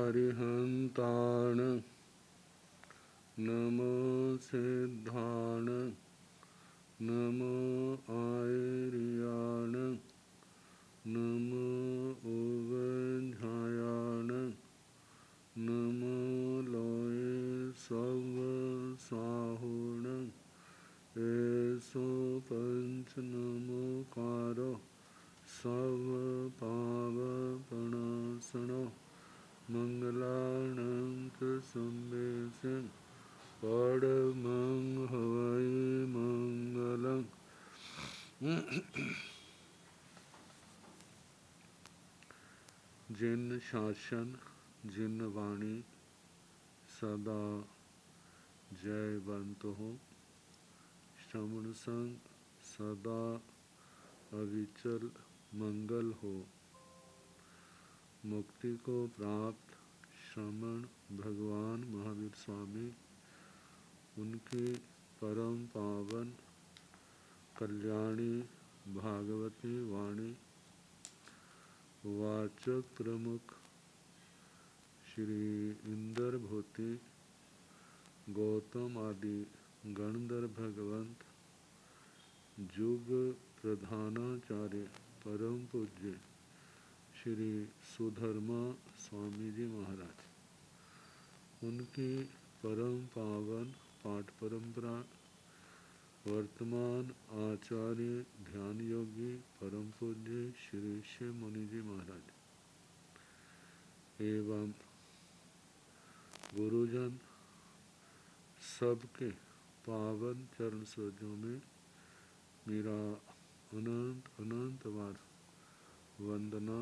अरिहंताण नमो सिद्धाण नमो आयर्याण नमो उवझायाण नमो लोये सवसाहुण ऐसो पंच नमोकारो सव पावपणासनो मंगलानंत संवेश परमं हवै मंगलम्। जिन शासन जिन वाणी सदा जयवंत हो, श्रवण संग सदा अविचल मंगल हो। मुक्ति को प्राप्त श्रमण भगवान महावीर स्वामी, उनकी परम पावन कल्याणी भागवती वाणी वाचक प्रमुख श्री इंदर भूति गौतम आदि गणधर भगवंत जुग प्रधानाचार्य परम पूज्य श्री सुधर्मा स्वामी जी महाराज, उनकी परम पावन पाठ परंपरा वर्तमान आचार्य ध्यान योगी परम पूज्य श्री शिव मुनि जी महाराज एवं गुरुजन सबके पावन चरण सरोजों में मेरा अनंत अनंत बार वंदना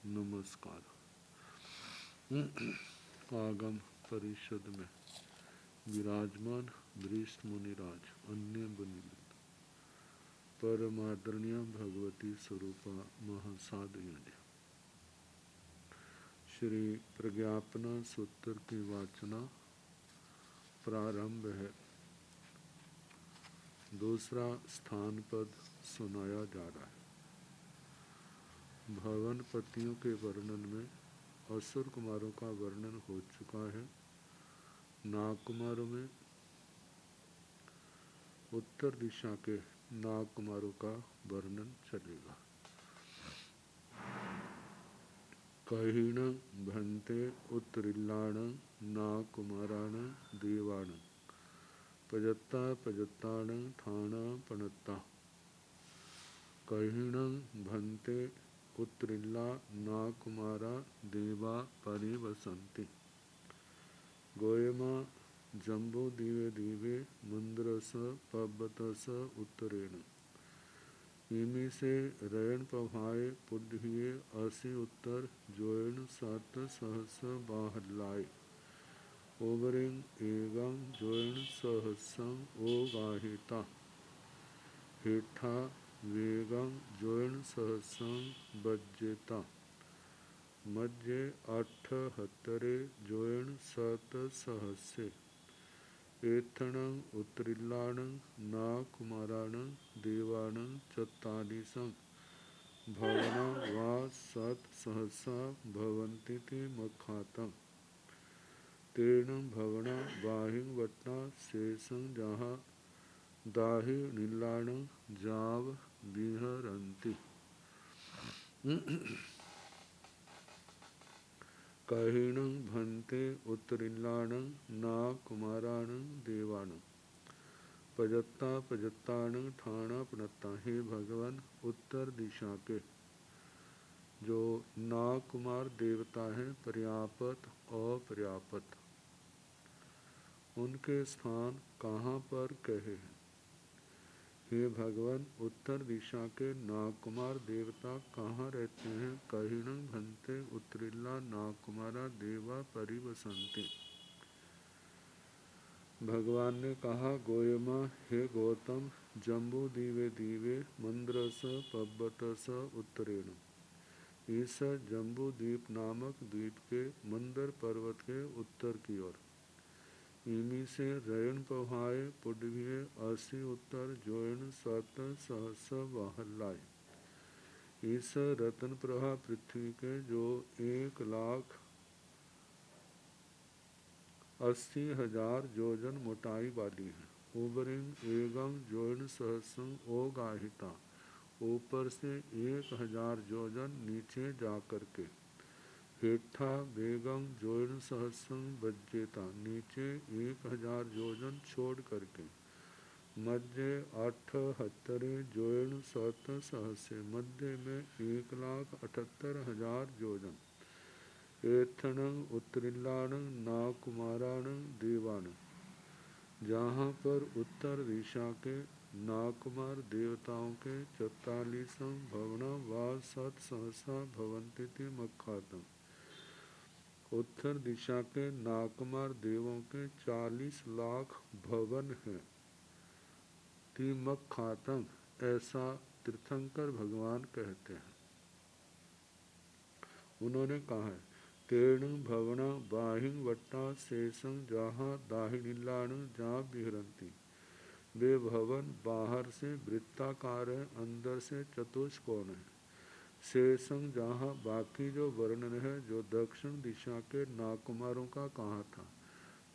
नमस्कार। आगम परिषद में विराजमान वरिष्ठ मुनिराज, अन्य मुनिवृंद, परमादरणीय भगवती स्वरूपा महासाधुयों, श्री प्रज्ञापना सूत्र की वाचना प्रारंभ है। दूसरा स्थान पद सुनाया जा रहा है। भवन पतियों के वर्णन में असुर कुमारों का वर्णन हो चुका है। नाग कुमारों में उत्तर दिशा के नाग कुमारों का वर्णन चलेगा। कहीण भन्ते उत्तरिल्लाण नाग कुमाराण देवाण पजत्ता पजत्ताण थाणा पणत्ता। कहीण भन्ते उत्तरिल्ला नाग कुमारा देवा परिवसन्ति। गोयमा जम्बो दिवे दिवे मंद्रस पब्बतस उत्तरेण। इमी से रयण पभाए पुड्ढिये असि उत्तर जोयण सत सहस बाहल्लाय। ओबरिंग एगं जोयण सहसं ओ गाहिता। हेठा वेगं जोयण सहसं बज्जेता। मज्जे अठ हत्तरे जोयण सत सहस्से। एथणं उत्तरिल्लाणं नाग कुमाराणं देवाणं चत्तालीसं। भवना वा सत सहसा भवन्तीति मखातम्। तेन भवना बाहिं वट्टा शेषं जहाँ दाहि नीलाणं जाव विहरन्ति। कहीणं भन्ते उत्तरिल्लाणं नाग कुमाराणं देवाणं पजत्ता पजत्ताणं ठाणा पणत्ता। हे भगवान, उत्तर दिशा के जो नाग कुमार देवता हैं, पर्यापत अपर्यापत, उनके स्थान कहाँ पर कहे हैं? हे भगवान, उत्तर दिशा के नाग कुमार देवता कहाँ रहते हैं? कहीणं भन्ते उत्तरिल्ला नाग कुमारा देवा परिवसन्ति। भगवान ने कहा, गोयमा, हे गौतम, जम्बू दीवे दीवे मंद्रस पब्बतस उत्तरेण। इस जम्बू द्वीप नामक द्वीप के मंदर पर्वत के उत्तर की ओर। इमी से रयण पहाय पुड्ढिये असि उत्तर जोयण सत सहस बाहल्लाय। इस रतन प्रभा पृथ्वी के जो 1,00,000 80,000 योजन मोटाई वाली है। उबरिंग एगम जोन सहसं ओ गाहिता, ऊपर से 1,000 योजन नीचे जा कर के। हेठा बेगम जोन सहसं बज्जेता, नीचे 1,000 योजन छोड़ करके। मध्य 78 जोन सत सहस्य, मध्य में 1,78,000 योजन। एथणं उत्तरिल्लाणं नाकुमाराणं देवाणं, जहाँ पर उत्तर दिशा के नाकुमार देवताओं के 44 भवना व सत सहसा भवंती मख्यातम। उत्तर दिशा के नाकुमार देवों के 40 लाख भवन हैं। मख्यातम, ऐसा तीर्थंकर भगवान कहते हैं। उन्होंने कहा है, तेर्ण भवना बाहिं वट्टा शेषं जहाँ दाहिनीलाण जहाँ विहरंती। वे भवन बाहर से वृत्ताकार है, अंदर से चतुष्कोण है। शेषं जहाँ बाकी जो वर्णन है जो दक्षिण दिशा के नाकुमारों का कहा था,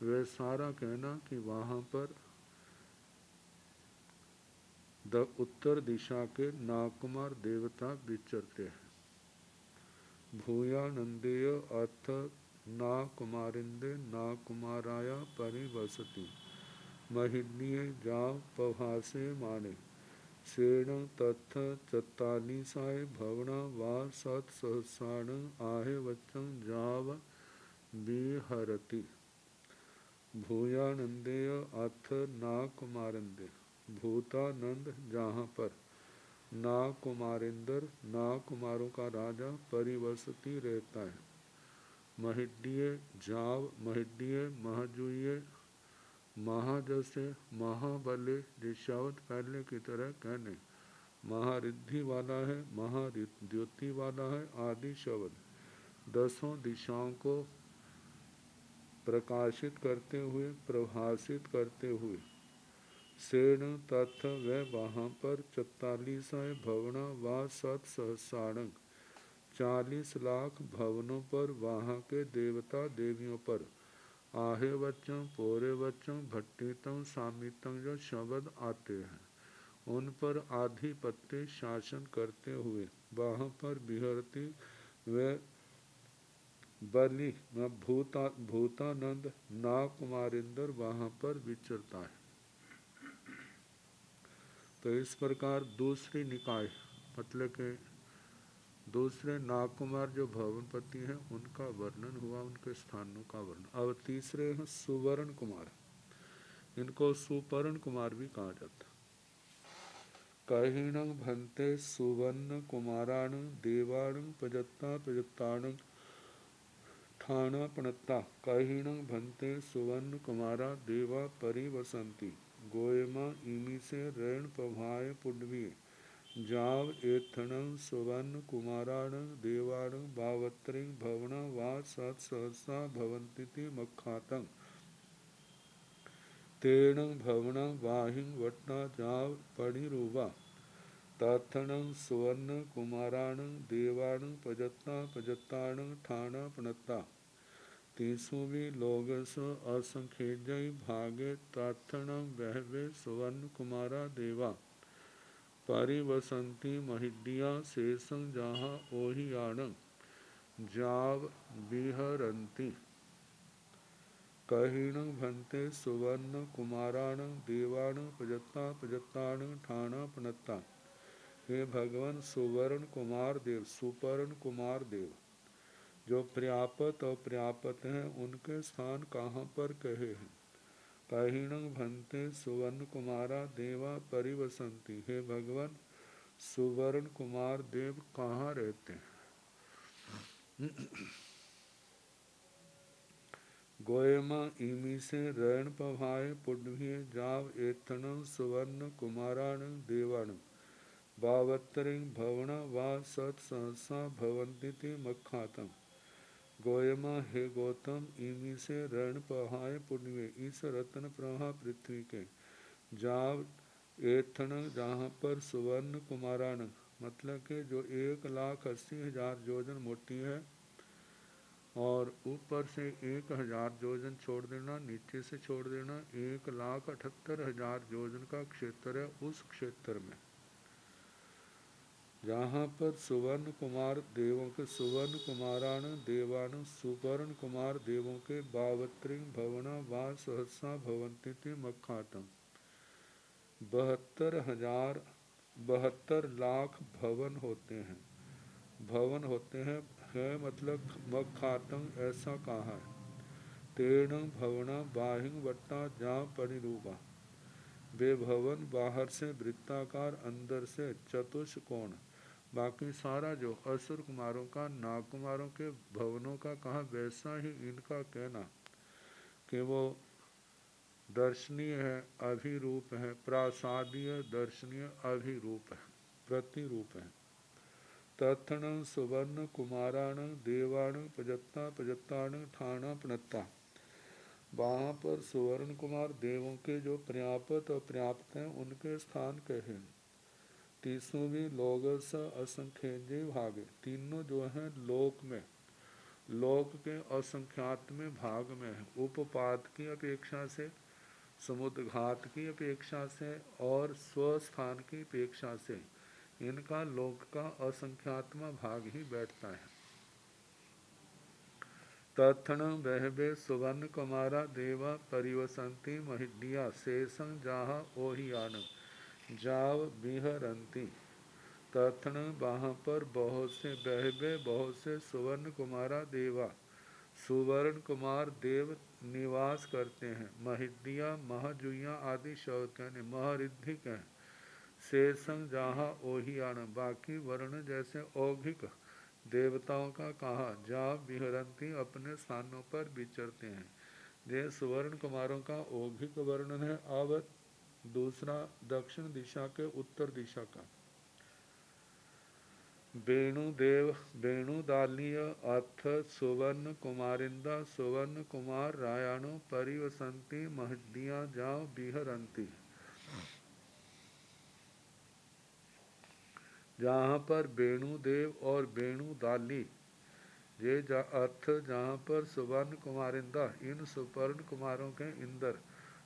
वह सारा कहना कि वहाँ पर उत्तर दिशा के नाकुमार देवता विचरते हैं। भूयानंदेय अर्थ ना कुमारिंदे ना कुमाराया परिवसती, महिन्ये जाव पभासे माने। श्रेण तथ 44 भवना वा सत सहस्राण आहे वच्चं जाव विहरति। भूयानंदेय अर्थ ना कुमारिंदे, भूतानंद जहाँ पर, ना कुमारिंदर ना कुमारों का राजा, परिवसती रहता है। महिड्य जाव, महिड्य महाजुये, महा जैसे महाबले जिस पहले की तरह कहने, महारिद्धि वाला है, महाद्योति वाला है आदि शब्द 10 दिशाओं को प्रकाशित करते हुए, प्रभाषित करते हुए। सेण तथ वह वहाँ पर 44 भवना व सत सहस्राणं, 40 लाख भवनों पर, वहाँ के देवता देवियों पर। आहे वच्चम, पोरे वच्चम, भट्टितम, सामितम जो शब्द आते हैं, उन पर आधिपत्य शासन करते हुए वहाँ पर विहरती व बलि भूतानंद ना कुमारिंदर वहाँ पर विचरता है। तो इस प्रकार दूसरी निकाय मतलब के दूसरे नागकुमार जो भवनपति हैं उनका वर्णन हुआ, उनके स्थानों का वर्णन। अब तीसरे हैं सुवर्ण कुमार, इनको सुपर्ण कुमार भी कहा जाता। कहिणं भन्ते सुवर्ण कुमाराण देवाण प्रजत्ता प्रजत्ताण ठाणा पणत्ता। कहिणं भन्ते सुवर्ण कुमारा देवा परिवसंती, गोयमा इमी से रण पभाय पुण्वी। जाव एथणं सुवर्ण कुमाराण देवाण भावत्रिं भवना वा सत सहसा भवंती मख्यातं। तेणं भवना वाहिं वट्टा जाव पणिरुवा। तथणं सुवर्ण कुमाराण देवाण प्रजत्ता प्रजत्ताण ठाणा पणत्ता। तीसुवी लोगस असंख्यजय भागे तथणं बहवे सुवर्ण कुमारा देवा। परिवसंती महिड्या शेषं जहाँ ओहियाण जाव विहरंती। कहिणं भन्ते सुवर्ण कुमाराण देवाण प्रजत्ता प्रजत्ताण ठाणा पणत्ता। हे भगवान सुवर्ण कुमार देव, सुपर्ण कुमार देव जो पर्यापत और पर्यापत हैं, उनके स्थान कहाँ पर कहे हैं। कहिणं भन्ते सुवर्ण कुमारा देवा परिवसंती, हे भगवान सुवर्ण कुमार देव कहाँ रहते हैं। गोयमा इमी से रण पभाय पुण्य जाव एथणं सुवर्ण कुमाराण देवाण बावत्तरिं भवना वा सत सहसा भवंती मख्यातम। गोयमा हे गौतम, इमी से रण पहाय पुण्य, इस रत्न प्रभा पृथ्वी के। जाव एथण जहाँ पर सुवर्ण कुमाराण मतलब के जो 1,80,000 योजन मोटी है, और ऊपर से 1000 योजन छोड़ देना, नीचे से छोड़ देना। 1,78,000 योजन का क्षेत्र है। उस क्षेत्र में जहाँ पर सुवर्ण कुमार देवों के सुवर्ण कुमाराण देवान सुवर्ण कुमार देवों के 52 भवना वा सहसा भवंती थी मखातम। 72 लाख भवन होते हैं। भवन होते हैं है मतलब मखातंग ऐसा कहा है। तेर्ण भवना बाहिंग वट्टा जा परिरूपा। वे भवन बाहर से वृत्ताकार, अंदर से चतुष्कोण। बाकी सारा जो असुर कुमारों का नाग कुमारों के भवनों का कहा, वैसा ही इनका कहना कि वो दर्शनीय है, अभिरूप है, प्रासादीय दर्शनीय अभिरूप है, प्रतिरूप है। तत्ण सुवर्ण कुमाराण देवाण पजत्ता पजत्ताण ठाणा पणत्ता। वहाँ पर सुवर्ण कुमार देवों के जो पर्याप्त और पर्याप्त हैं उनके स्थान कहे। तीसों भी लोग असंख्य भागे। तीनों जो हैं लोक में, लोक के असंख्यात में भाग में है। उपपात की अपेक्षा से, समुद्र घात की अपेक्षा से और स्वस्थान की अपेक्षा से इनका लोक का असंख्यात्मा भाग ही बैठता है। तत्ण बहबे सुवर्ण कुमारा देवा परिवसंती महिडिया शेषं जाहा ओहियान जाव बिहरंती। तत्ण वहाँ पर बहुत से बहबे बहुत से सुवर्ण कुमारा देवा सुवर्ण कुमार देव निवास करते हैं। महिडिया महाजुइयाँ आदि शब्द कहने महरिद्धिक हैं। शेषं जहाँ ओहियान बाकी वर्ण जैसे औघिक देवताओं का कहा। जा विहरंती अपने स्थानों पर विचरते हैं। ये सुवर्ण कुमारों का औघिक वर्णन है। अब दूसरा दक्षिण दिशा के उत्तर दिशा का। वेणुदेव वेणुदालीय अथ सुवर्ण कुमारिंदा सुवर्ण कुमार रायाणो परिवसंती महडिया जाओ बिहरंती। जहाँ पर वेणुदेव और वेणुदाली ये अर्थ जहाँ पर सुवर्ण कुमारिंदा इन सुवर्ण कुमारों के इंदर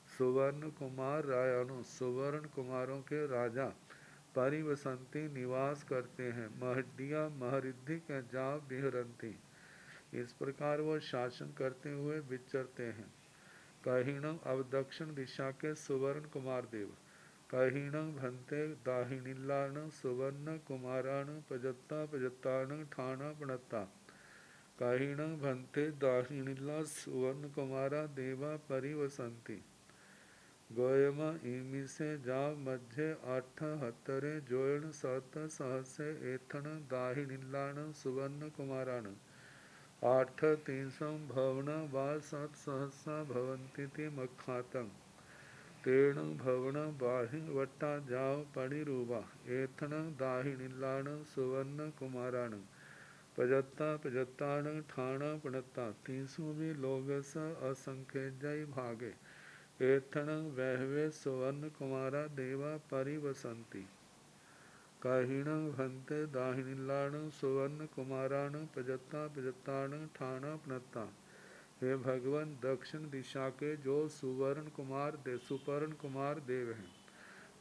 सुवर्ण कुमार रायाणु सुवर्ण कुमारों के राजा परिवसंती निवास करते हैं। महडिया महरिद्धि के जा बिहरंती इस प्रकार वो शासन करते हुए विचरते हैं। कहीणम अब दक्षिण दिशा के सुवर्ण कुमार देव। कहीणं भन्ते दाहिनीलाण सुवर्ण कुमाराण पजत्ता पजत्ताण ठाणा पणत्ता। कहीणं भन्ते दाहिनीला सुवर्ण कुमारा देवा परिवसंती। गोयमा इमी से जा मध्य 78 जोयण सत सहस्य एथण दाहिनीलाण सुवर्ण कुमाराण। 8 300 भवन वा 7 सहसा भवंती मखातंग। तेण भवन बाहि वट्टा जाव परिरूपा। एथण दाहिनीलाण सुवर्ण कुमाराण। पजत्ता पजत्ताण ठाणा पणत्ता। तीसों भी लोग असंख्य जय भागे। एथण वहवे सुवर्ण कुमारा देवा परिवसंती। कहीण भन्ते दाहिनीलाण सुवर्ण कुमाराण पजत्ता पजत्ताण ठाणा पणत्ता। हे भगवान दक्षिण दिशा के जो सुवर्ण कुमार देव हैं,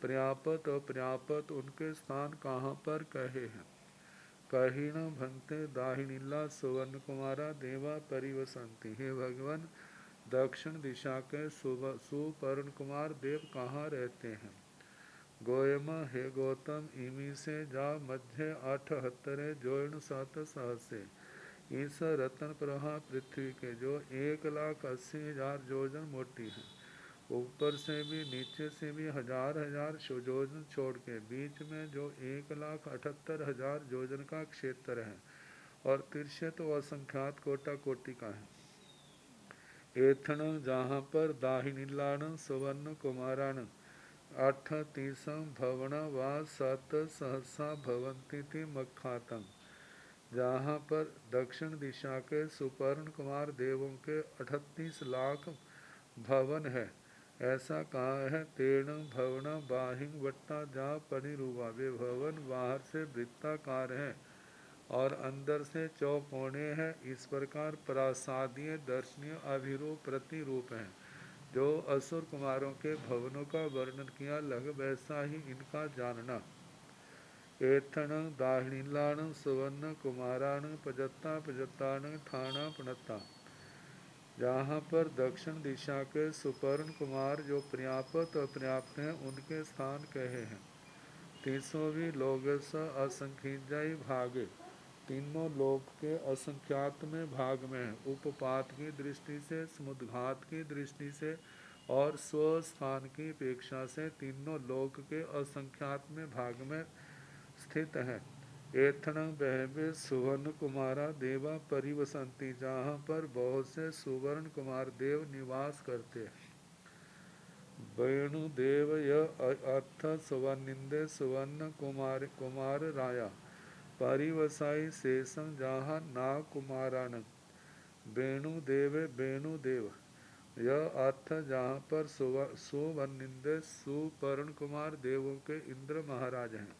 पर्याप्त और पर्याप्त उनके स्थान कहाँ पर कहे हैं। कहीण भन्ते दाहिनीला सुवर्ण कुमारा देवा परिवसंती। हे भगवान दक्षिण दिशा के सुवर्ण कुमार देव कहाँ रहते हैं। गोयम हे गौतम इमी से जा मध्य 78 जोयण 7 सहसे। इस रत्न प्रभा पृथ्वी के जो 1,80,000 योजन मोटी है। ऊपर से भी नीचे से भी 1000 योजन छोड़ के बीच में जो 1,78,000 योजन का क्षेत्र है और तिरछे तो असंख्यात कोटा कोटि का है। एथण जहाँ पर दाहिनीलाण सुवर्ण कुमाराण 8 भवन वा 7 सहसा भवंती थी मखातंग। जहाँ पर दक्षिण दिशा के सुवर्ण कुमार देवों के 38 लाख भवन है ऐसा कहा है। तेण भवन बाहिंग वट्टा जा परिरूपा। वे भवन बाहर से वृत्ताकार हैं और अंदर से चौकोने हैं। इस प्रकार प्रासादीय दर्शनीय अभिरूप प्रतिरूप हैं। जो असुर कुमारों के भवनों का वर्णन किया, लग वैसा ही इनका जानना। एथण दाहिनीलाण सुवर्ण कुमाराण पजत्ता पजत्ताण ठाणा पणत्ता। जहाँ पर दक्षिण दिशा के सुपर्ण कुमार जो पर्याप्त अपर्याप्त हैं, उनके स्थान कहे हैं। तीसों लोग असंख्यजय भागे, तीनों लोक के असंख्यात में भाग में है। उपपात की दृष्टि से, समुद्घात की दृष्टि से और स्वस्थान की अपेक्षा से तीनों लोक के असंख्यात में भाग में स्थित हैं। एथण बहवे सुवर्ण कुमारा देवा परिवसंती, जहाँ पर बहुत से सुवर्ण कुमार देव निवास करते हैं। वेणुदेव अर्थ सुवर्णिंदे सुवर्ण कुमार राया परिवसाई शेषं जहाँ ना कुमारान। वेणुदेव वेणुदेव यह अर्थ जहाँ पर सुवर्णिंदे सुपर्ण कुमार देवों के इंद्र महाराज हैं,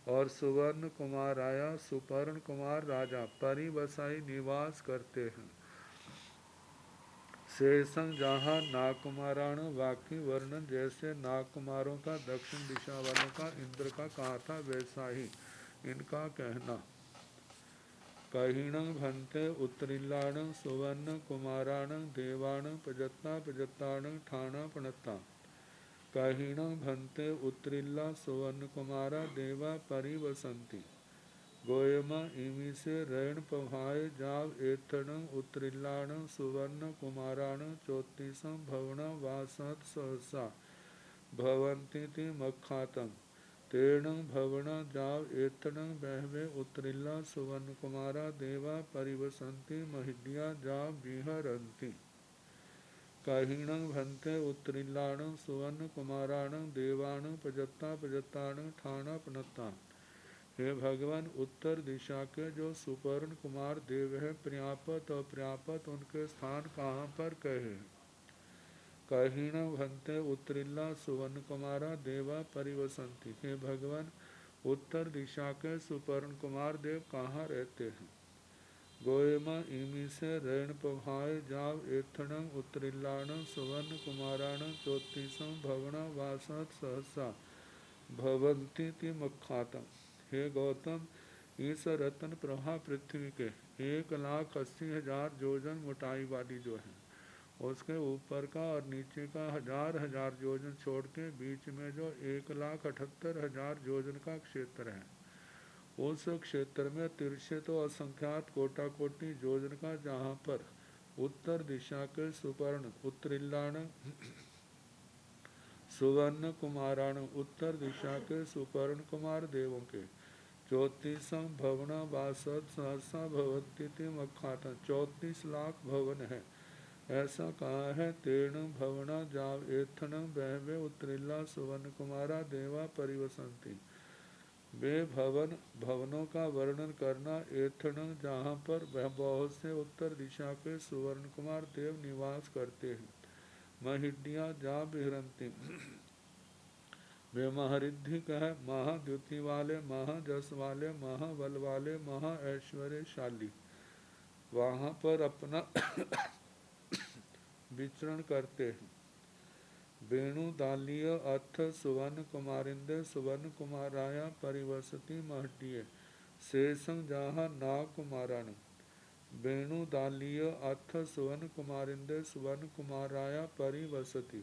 और सुवर्ण कुमार राया सुपर्ण कुमार राजा परिवसाई निवास करते हैं। शेषं जहाँ नागकुमाराण वाक्य वर्णन जैसे नागकुमारों का दक्षिण दिशा वालों का इंद्र का कहा था, वैसा ही इनका कहना। कहीणं भन्ते उत्तरीलाण सुवर्ण कुमाराण देवाण पजत्ता पजत्ताण ठाणा पणत्ता। कहीणं भन्ते उत्तरीला सुवर्ण कुमारा देवा परिवसंती। गोयमा इमी से रण पभाय जाव एथण उत्तरीलाण सुवर्ण कुमाराण चौतीसं भवन वासत सहसा भवंती मखातम। तेण भवन जाव एथण बहवे उत्तरीला सुवर्ण कुमारा देवा परिवसंती महिद्या जाव विहरंती। कहीणं भन्ते उत्तरीलाण सुवर्ण कुमाराण देवाण पजत्ता पजत्ताण ठाणा पणत्ता। हे भगवान, उत्तर दिशा के जो सुपर्ण कुमार देव है, पर्याप्त अपर्याप्त उनके स्थान कहाँ पर कहे। कहीण भन्ते उत्तरीला सुवर्ण कुमारा देवा परिवसंती। हे भगवान, उत्तर दिशा के सुपर्ण कुमार देव कहाँ रहते हैं। गोयमा इमी से रण पभाय जाव एथणं उत्तरीलाण सुवर्ण कुमाराण चौतीसं भवन वासत सहसा भवंती मखातम। हे गौतम, इस रत्न प्रभा पृथ्वी के 1,80,000 योजन मोटाई वाली जो है, उसके ऊपर का और नीचे का 1,000 योजन छोड़ के बीच में जो 1,78,000 योजन का क्षेत्र है, उस क्षेत्र में तिरछे तो असंख्यात कोटा कोटि योजन का, जहाँ पर उत्तर दिशा के सुपर्ण उत्तरीलाण सुवर्ण कुमाराण उत्तर दिशा के सुपर्ण कुमार देवों के 34 भवन वासद सहसा भवती मखातन 34 लाख भवन है, ऐसा कहा है। तेण भवना जाव एथन बहवे उत्तरीला सुवर्ण कुमारा देवा परिवसंती। वे भवनों का वर्णन करना। एथन जहाँ पर बहुत से उत्तर दिशा के सुवर्ण कुमार देव निवास करते हैं। महिड्या जा बिहरंती, वे महारिद्धि कह महाद्युति वाले, महाजस वाले, महाबल वाले, महा ऐश्वर्यशाली वहाँ पर अपना विचरण करते हैं। वेणु दालीय अर्थ सुवर्ण कुमारिंदे सुवर्ण कुमाराया परिवसती महटिये शेषं जहाँ नाग कुमाराण। वेणु दालीय अर्थ सुवर्ण कुमारिंदे सुवर्ण कुमाराया परिवसती,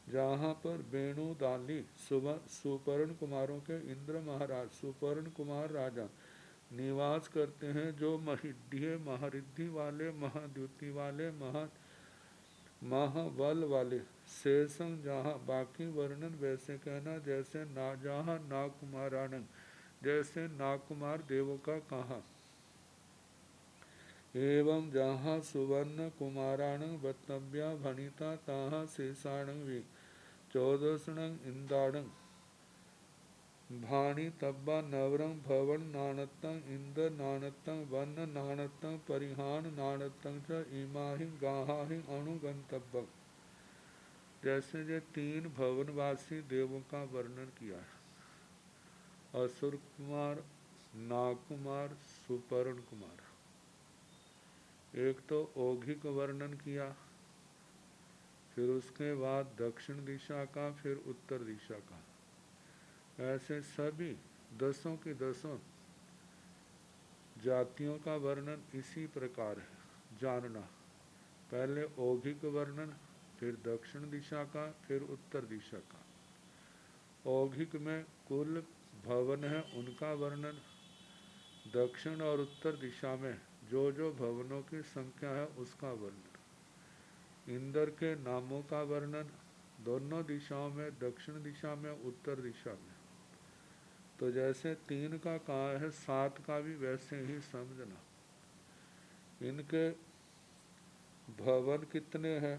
जहाँ पर वेणु दाली सुपर्ण कुमारों के इंद्र महाराज सुपर्ण कुमार राजा निवास करते हैं, जो महिड्य महारिद्धि वाले, महाद्युति वाले, महाबल वाले। शेषं जहाँ, बाकी वर्णन वैसे कहना जैसे जहाँ नागकुमारानंद, जैसे नागकुमार देवों का कहा। एवं जहाँ सुवर्ण कुमाराण वक्तव्या भणिता ताहा शेषाण वे 14 इंदाणं भाणी तब्बा नवरं भवन नाणत्तं इंद्र नाणत्तं वन्न नाणत्तं परिहान नाणत्तं च इमाहि गाहाहि अणुगंतव्यं। जैसे ये 3 भवनवासी देवों का वर्णन किया है। असुर कुमार, नागकुमार, सुपर्ण कुमार। एक तो औघिक वर्णन किया, फिर उसके बाद दक्षिण दिशा का, फिर उत्तर दिशा का। ऐसे सभी 10 की 10 जातियों का वर्णन इसी प्रकार है जानना। पहले औघिक वर्णन, फिर दक्षिण दिशा का, फिर उत्तर दिशा का। औघिक में कुल भवन है उनका वर्णन, दक्षिण और उत्तर दिशा में जो जो भवनों की संख्या है उसका वर्णन। इंद्र के नामों का वर्णन दोनों दिशाओं में, दक्षिण दिशा में, उत्तर दिशा में। तो जैसे 3 का कहा है, 7 का भी वैसे ही समझना। इनके भवन कितने हैं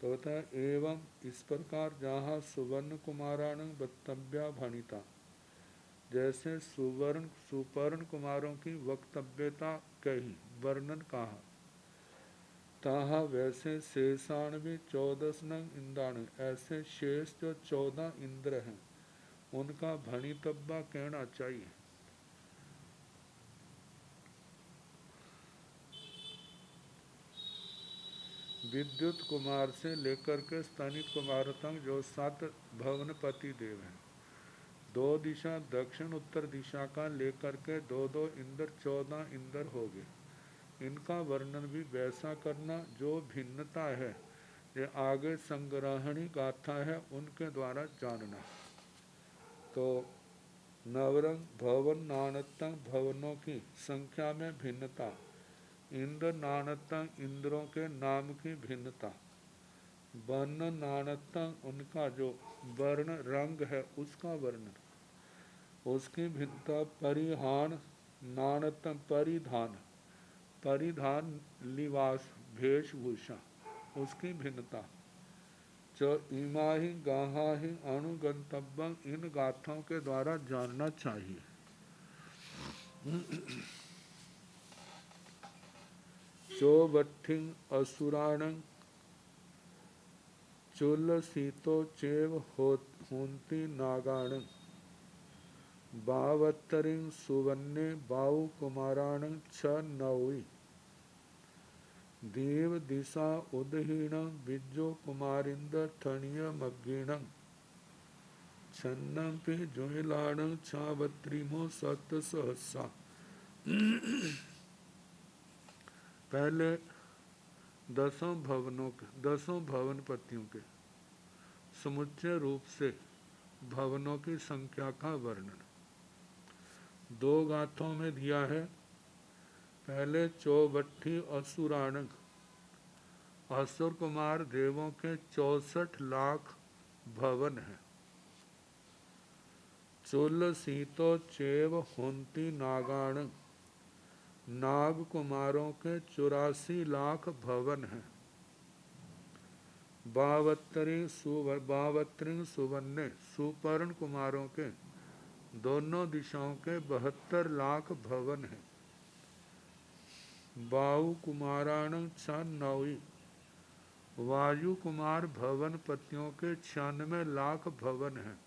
तो होता है एवं इस प्रकार जहाँ सुवर्ण कुमाराण वक्तव्या भणिता, जैसे सुपर्ण कुमारों की वक्तव्यता कही, वर्णन कहा, ताहा वैसे शेषाण भी 14 नंग इंद्राण, ऐसे शेष जो 14 इंद्र हैं उनका भणितव्या कहना चाहिए। विद्युत कुमार से लेकर के स्तनित कुमार तक जो 7 भवनपति देव हैं, 2 दिशा दक्षिण उत्तर दिशा का लेकर के 2-2 इंद्र 14 इंद्र हो गए। इनका वर्णन भी वैसा करना जो भिन्नता है, ये आगे संग्रहणी गाथा है उनके द्वारा जानना। तो नवरंग भवन नानतंग भवनों की संख्या में भिन्नता, इंद्र नानतंग इंद्रों के नाम की भिन्नता, वर्ण नानतंग उनका जो वर्ण रंग है उसका वर्णन, उसकी भिन्नता, परिहान नानतंग परिधान, परिधान लिवास वेशभूषा उसकी भिन्नता। जो इमाही गाहाही अनुगंतव्यम, इन गाथों के द्वारा जानना चाहिए। चौबट्ठिंग असुराणं चुल सीतो चेव होंती नागाणं, बावत्तरिंग सुवन्ने बाऊ कुमाराणं छ नौई, देव दिशा उदहीणं विज्जो कुमारिंद थणीय मग्गीणं, छन्नं पे जोहिलाणं छावत्रिमो सत सहसा। पहले 10 भवनों के, 10 भवनपतियों के समुच्चय रूप से भवनों की संख्या का वर्णन 2 गाथों में दिया है। पहले चौबट्ठी असुराणक, असुर कुमार देवों के 64 लाख भवन है। चुल सीतो चेव हुंती नागाण, नाग कुमारों के 84 लाख भवन हैं। बावत्रिंग सुवन्ने, सुपर्ण कुमारों के दोनों दिशाओं के 72 लाख भवन हैं। बाहु कुमाराण 96, वायु कुमार भवन पतियों के 96 लाख भवन हैं।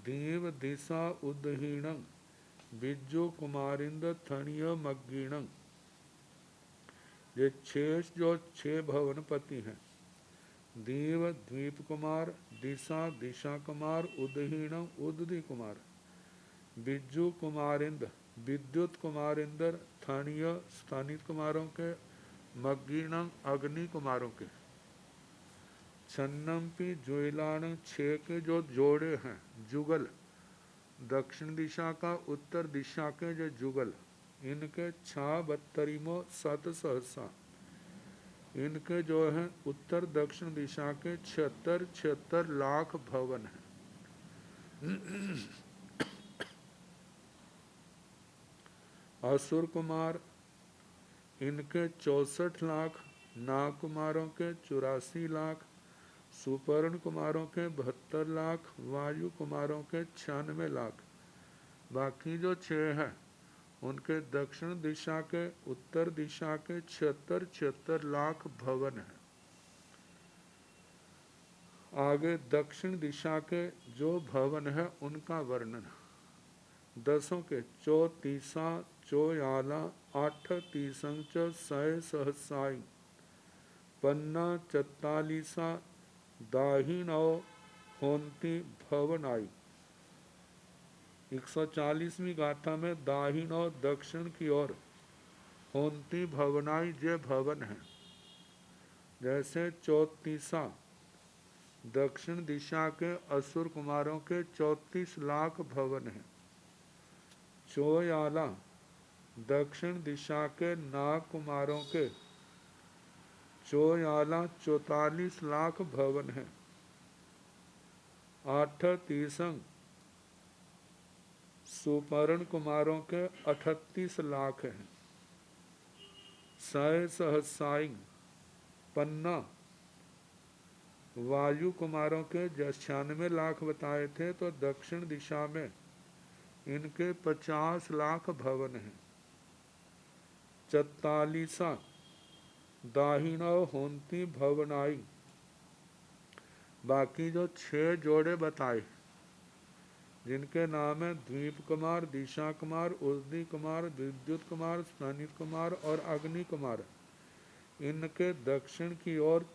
देव दिशा उदहीणं, बिज्जो कुमारिंद थणीय मग्गीणं, ये 6 भवनपति हैं। देव द्वीप कुमार, दिशा दिशा कुमार, उदहीणं उदधि कुमार, बिज्जू कुमारिंद विद्युत कुमारिंदर, थणीय स्थानित कुमारों के, मग्गीणं अग्नि कुमारों के, छन्नम्पी जोइलाण 6 के जो जोड़े हैं जुगल, दक्षिण दिशा का उत्तर दिशा के जो जुगल, इनके 76 सत सहसा, इनके जो है उत्तर दक्षिण दिशा के 76 लाख भवन हैं। असुर कुमार, इनके 64 लाख, नाग कुमारों के 84 लाख, सुपर्ण कुमारों के 72 लाख, वायु कुमारों के 96 लाख। बाकी जो 6 हैं उनके दक्षिण दिशा के उत्तर दिशा के 76 लाख भवन हैं। आगे दक्षिण दिशा के जो भवन है उनका वर्णन, दसों के चौतीसा चौयाला आठ तीसंग च सय सहसाई पन्ना चत्तालीसा दाहिनौ होंती भवनाई। 140वीं गाथा में दाहिन और दक्षिण की ओर होंती भवनाई जे भवन है। जैसे चौतीसा दक्षिण दिशा के असुर कुमारों के 34 लाख भवन हैं। चौयाला दक्षिण दिशा के नाग कुमारों के चौयाला 44 लाख भवन हैं। आठ तीसंग सुपर्ण कुमारों के 38 लाख हैं। सय सहसाई पन्ना वायु कुमारों के 96 लाख बताए थे, तो दक्षिण दिशा में इनके 50 लाख भवन हैं। चत्तालीसा दाहिनो होंती भवनाई, बाकी जो 6 जोड़े बताए जिनके नाम है द्वीप कुमार, दिशा कुमार, उर्दी कुमार, विद्युत कुमार, स्तनित कुमार और अग्नि कुमार, इनके दक्षिण की ओर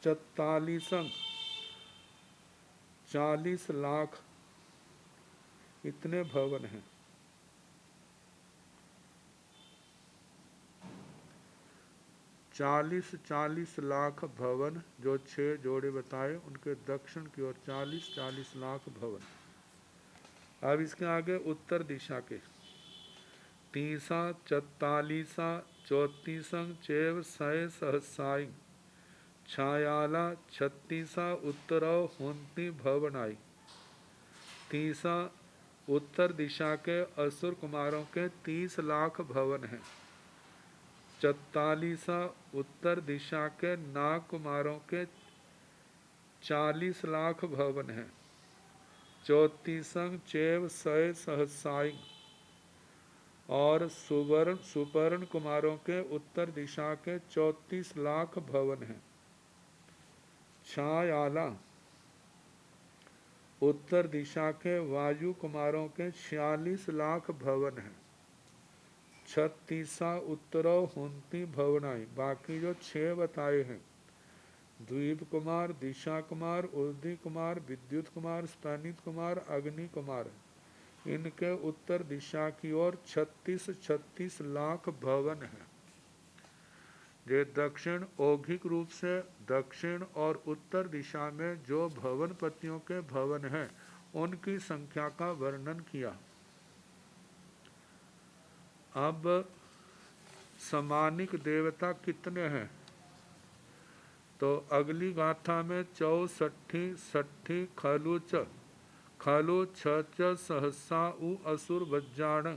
44 40 लाख इतने भवन हैं। 40 लाख भवन जो 6 जोड़े बताए, उनके दक्षिण की ओर 40 लाख भवन। अब इसके आगे उत्तर दिशा के तीसा चत्तालीसा चौतीसंग चैव सय सहसाई छायाला 36 उत्तरौ होंती भवनाई। तीसा उत्तर दिशा के असुर कुमारों के 30 लाख भवन हैं। 44 उत्तर दिशा के नाग कुमारों के 40 लाख भवन हैं। 34 चैव सय सहसाई और सुपर्ण कुमारों के उत्तर दिशा के 34 लाख भवन हैं। छायाला उत्तर दिशा के वायु कुमारों के 46 लाख भवन हैं। 36 उत्तरो होंती भवनाई, बाकी जो 6 बताए हैं द्वीप कुमार, दिशा कुमार, उर्दी कुमार, विद्युत कुमार, स्तनित कुमार, अग्नि कुमार, इनके उत्तर दिशा की ओर 36 लाख भवन हैं। ये दक्षिण औघिक रूप से दक्षिण और उत्तर दिशा में जो भवनपतियों के भवन हैं, उनकी संख्या का वर्णन किया। अब समानिक देवता कितने हैं, तो अगली गाथा में 64 60 खलु छ सहसा उ असुर बज्जाण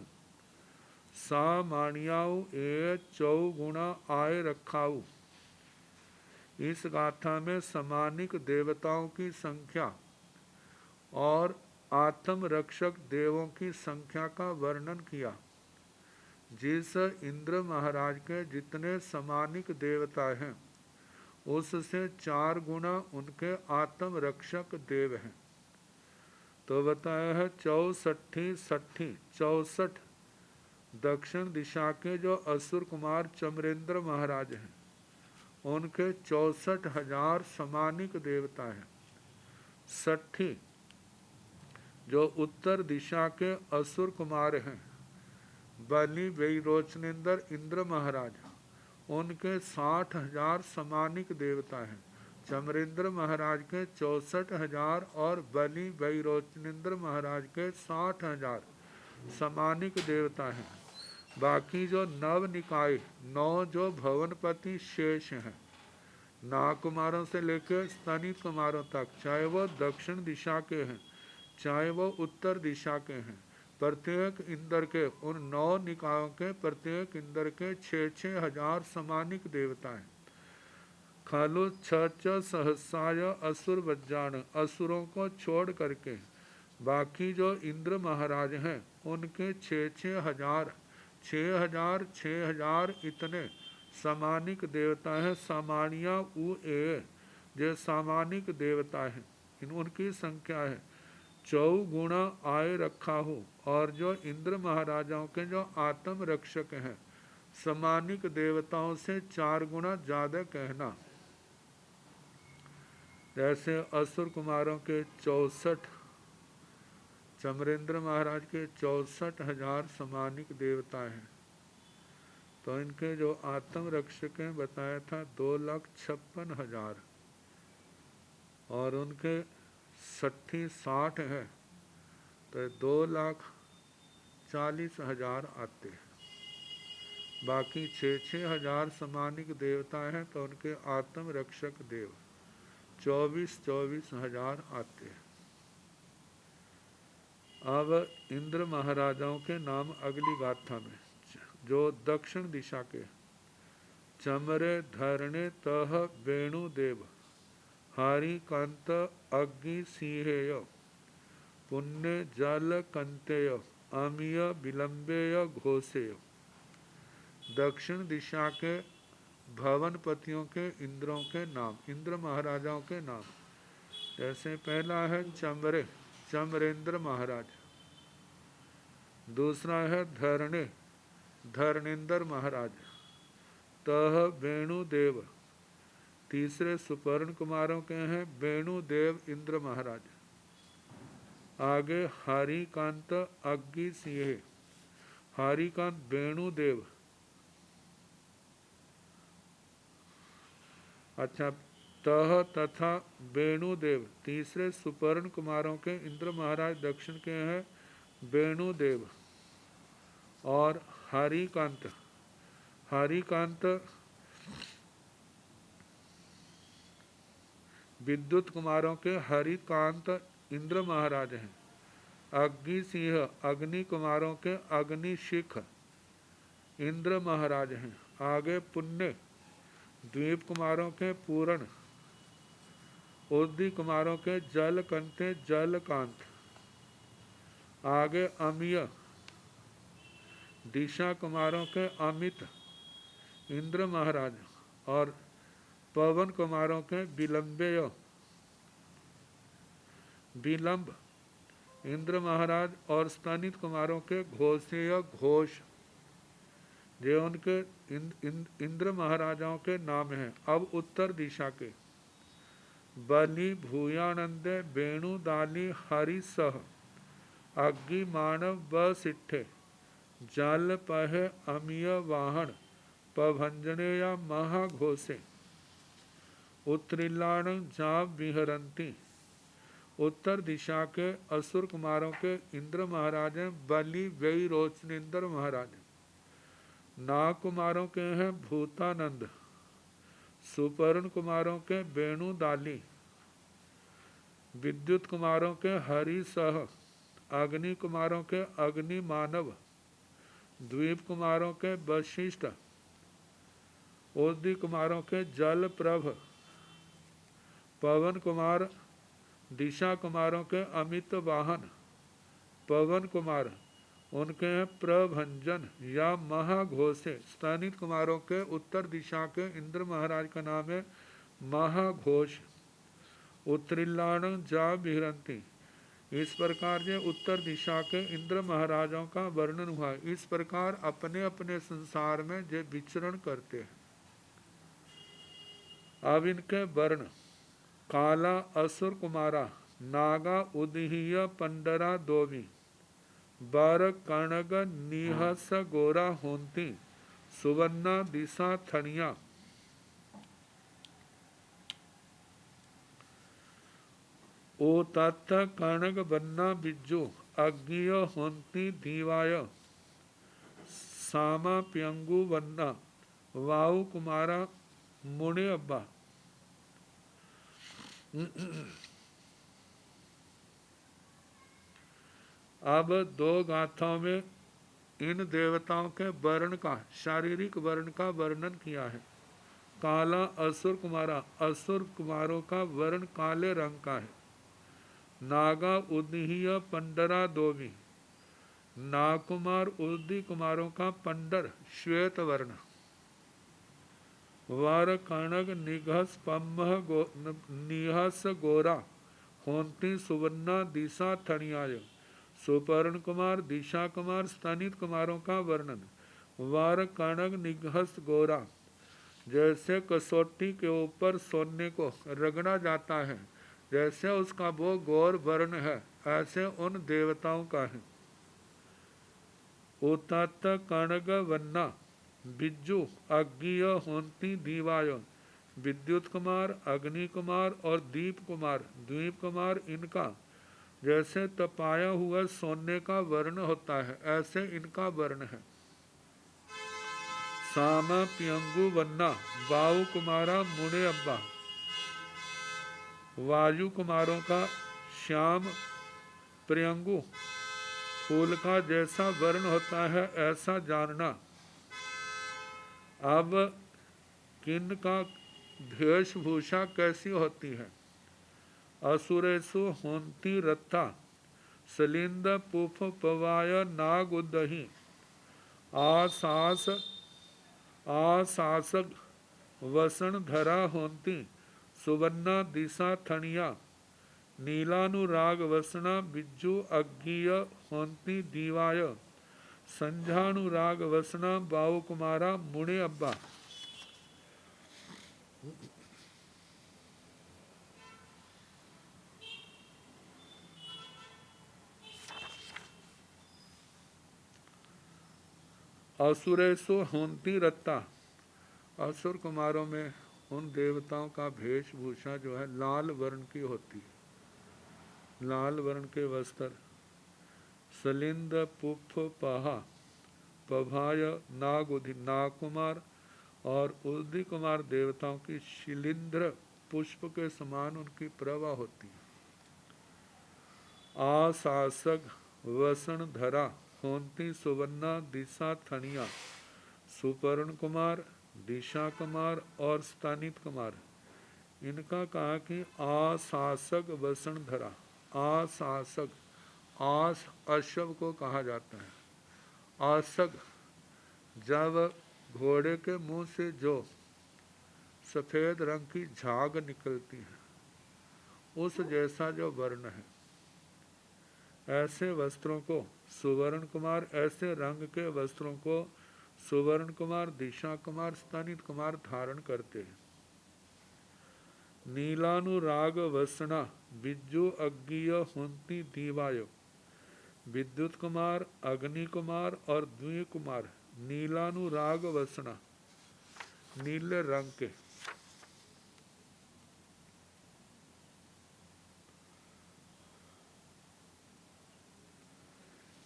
सा माणियाऊ ए चौगुणा आय रखाऊ। इस गाथा में समानिक देवताओं की संख्या और आत्म रक्षक देवों की संख्या का वर्णन किया। जिस इंद्र महाराज के जितने समानिक देवता हैं, उससे 4 गुना उनके आत्म रक्षक देव हैं। तो बताया है 64 60 64 दक्षिण दिशा के जो असुर कुमार चमरेंद्र महाराज हैं, उनके 64,000 समानिक देवता हैं। 60 जो उत्तर दिशा के असुर कुमार हैं, बलि वैरोचनेंद्र इंद्र महाराज, उनके 60,000 समानिक देवता हैं। चमरेंद्र महाराज के 64,000 और बलि वैरोचनेंद्र महाराज के 60,000 समानिक देवता हैं। बाकी जो नव निकाय 9 जो भवनपति शेष हैं, नाग कुमारों से लेकर स्तनित कुमारों तक, चाहे वो दक्षिण दिशा के हैं चाहे वो उत्तर दिशा के हैं, प्रत्येक इंद्र के उन 9 निकायों के प्रत्येक इंद्र के 6-6 हजार समानिक देवता हैं। खलु छ सहसाय असुर बज्जाण, असुरों को छोड़ करके बाकी जो इंद्र महाराज हैं, उनके 6-6 हजार 6,000 इतने सामानिक देवता हैं। सामानिया उ ए जो सामानिक देवता हैं, इन उनकी संख्या है चौगुणा आय रखा हो, और जो इंद्र महाराजाओं के जो आत्म रक्षक हैं, समानिक देवताओं से 4 गुना ज़्यादा कहना। जैसे असुर कुमारों के 64, चमरेंद्र महाराज के 64,000 समानिक देवता हैं, तो इनके जो आत्म रक्षक हैं बताया था 2,56,000, और उनके 60 है तो 2,40,000 आते हैं। बाकी 6,000 समानिक देवता हैं, तो उनके आत्म रक्षक देव 24,000 आते हैं। अब इंद्र महाराजाओं के नाम अगली गाथा में, जो दक्षिण दिशा के, चमरे धरणे तह वेणुदेव, हारी कांत अग्नि सिंहेय, पुण्य जल कंतेय, अमीय विलंबेय घोषेय। दक्षिण दिशा के भवनपतियों के इंद्रों के नाम, इंद्र महाराजाओं के नाम। जैसे पहला है चमरे, चमरेंद्र महाराज। दूसरा है धरणे, धरणेंद्र महाराज। तह वेणुदेव। तीसरे सुपर्ण कुमारों के हैं वेणुदेव इंद्र महाराज। आगे हरिकांत अग्नि सिंह, हरिकांत वेणुदेव। अच्छा, तह तथा वेणुदेव तीसरे सुपर्ण कुमारों के इंद्र महाराज दक्षिण के हैं वेणुदेव। और हरिकांत, हरिकांत विद्युत कुमारों के हरिकांत इंद्र महाराज हैं। अग्नि सिंह अग्नि कुमारों के अग्निशिख इंद्र महाराज हैं। आगे पुण्य द्वीप कुमारों के पूर्ण, उद्दी कुमारों के जलकंते जलकांत। आगे अमीय दिशा कुमारों के अमित इंद्र महाराज। और पवन कुमारों के विलंबेय, विलंब इंद्र महाराज। और स्तनित कुमारों के घोषेय घोष। ये उनके इंद्र महाराजाओं के नाम हैं। अब उत्तर दिशा के, बलि भूयानंद वेणुदाली हरिसह, अग्नि मानव वसिष्ठे, जल पहे अमीय वाहन, पभंजने या महाघोषे, उत्तरिलाण जा विहरंती। उत्तर दिशा के असुर कुमारों के इंद्र महाराज हैं बलि वैरोचनेन्द्र महाराज। नाग कुमारों के हैं भूतानंद। सुपर्ण कुमारों के वेणुदाली। विद्युत कुमारों के हरिसह। अग्नि कुमारों के अग्नि मानव। द्वीप कुमारों के वशिष्ठ। ओदी कुमारों के जल प्रभ। पवन कुमार दिशा कुमारों के अमित वाहन। पवन कुमार उनके हैं प्रभंजन या महाघोषे। स्तनित कुमारों के उत्तर दिशा के इंद्र महाराज का नाम है महाघोष। उत्तरिलाण जा विहरंती। इस प्रकार से उत्तर दिशा के इंद्र महाराजों का वर्णन हुआ। इस प्रकार अपने अपने संसार में जो विचरण करते हैं। अब इनके वर्ण, काला असुर कुमारा, नागा उदहीय पंडरा दोवी, बार कणग निहस गोरा होंती, सुवर्णा दिशा थनिया। ओ तत्थ कणग बन्ना बिज्जू, अग्निय होंती दीवाय, सामा प्यंगु वन्ना, वायु कुमारा मुने अब्बा। अब दो गाथाओं में इन देवताओं के वर्ण का, शारीरिक वर्ण का वर्णन किया है। काला असुर कुमारा, असुर कुमारों का वर्ण काले रंग का है। नागा उदहीय पंडरा दोवी, नागकुमार उदी कुमारों का पंडर श्वेत वर्ण। वार कणग निघस पम्ह निहस गोरा, होंती सुवर्णा दिशा थणियाय। सुपर्ण कुमार, दिशा कुमार, स्तनित कुमारों का वर्णन। वार कणक निघस गोरा, जैसे कसौटी के ऊपर सोने को रगड़ा जाता है, जैसे उसका वो गौर वर्ण है, ऐसे उन देवताओं का है। उतात कणग वन्ना, बिज्जू अज्ञीय होंती दीवाय। विद्युत कुमार, अग्नि कुमार और दीप कुमार, द्वीप कुमार, इनका जैसे तपाया हुआ सोने का वर्ण होता है, ऐसे इनका वर्ण है। सामा पियंगु वन्ना, वायु कुमारा मुने अब्बा। वायु कुमारों का श्याम प्रियंगु फूल का जैसा वर्ण होता है, ऐसा जानना। अब किन का वेशभूषा कैसी होती है। असुरेशु होंती रथा, सलिंद पुफ पवाय नाग उदही। आसासक वसन धरा होंती, सुवर्णा दिशा थणिया। नीलानुराग वसना, बिज्जू अज्ञीय होंती दीवाय। संझानुराग वसना, बाऊ कुमारा मुणे अब्बा। असुरेशु होंती रत्ता, असुर कुमारों में उन देवताओं का वेशभूषा जो है लाल वर्ण की होती है, लाल वर्ण के वस्त्र। सलिंद पुफ पहा, पभाय नागुधि, नागकुमार और उदी कुमार देवताओं की शिलिंद्र पुष्प के समान उनकी प्रभा होती है। आशासक वसन धरा होंती, सुवर्णा दिशा थनिया। सुपर्ण कुमार, दिशा कुमार और स्तनित कुमार, इनका कहा कि आशासक वसन धरा। आशासक, आस अश्व को कहा जाता है। आसक, जब घोड़े के मुंह से जो सफेद रंग की झाग निकलती है, उस जैसा जो वर्ण है, ऐसे वस्त्रों को सुवर्ण कुमार, ऐसे रंग के वस्त्रों को सुवर्ण कुमार, दिशा कुमार, स्तनित कुमार धारण करते हैं। नीलानुराग वसना, बिज्जू अज्ञीय होंती दीवाय। विद्युत कुमार, अग्नि कुमार और द्वि कुमार नीलानुराग वसना, नीले रंग के।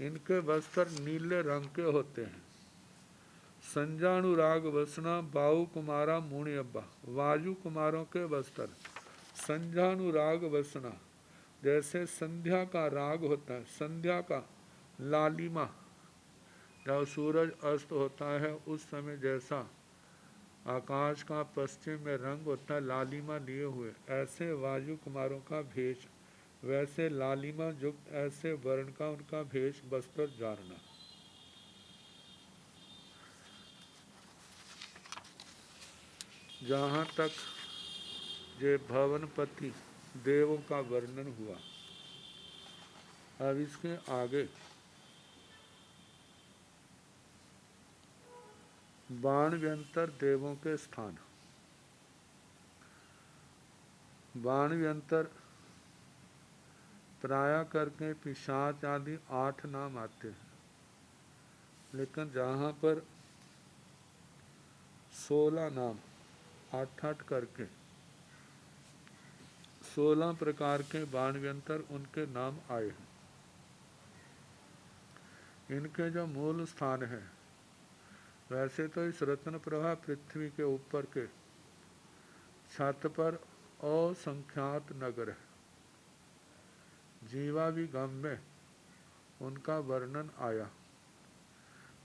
इनके वस्त्र नीले रंग के होते हैं। संजानुराग वसना, बाऊ कुमारा मुनि अब्बा। वायु कुमारों के वस्त्र संजानुराग वसना, जैसे संध्या का राग होता है, संध्या का लालिमा, जब सूरज अस्त होता है उस समय जैसा आकाश का पश्चिम में रंग होता है लालिमा लिए हुए, ऐसे वायु कुमारों का भेष, वैसे लालिमा युक्त ऐसे वर्ण का उनका भेष वस्त्र जानना। जहाँ तक ये भवनपति देवों का वर्णन हुआ, अब इसके आगे बाणव्यंतर देवों के स्थान। बाणव्यंतर प्राय करके पिशाच आदि 8 नाम आते हैं, लेकिन जहाँ पर 16 नाम 8-8 करके 16 प्रकार के बाणव्यंतर उनके नाम आए हैं। इनके जो मूल स्थान है, वैसे तो इस रत्न प्रभा पृथ्वी के ऊपर के छत पर असंख्यात नगर है। जीवाभिगम में उनका वर्णन आया।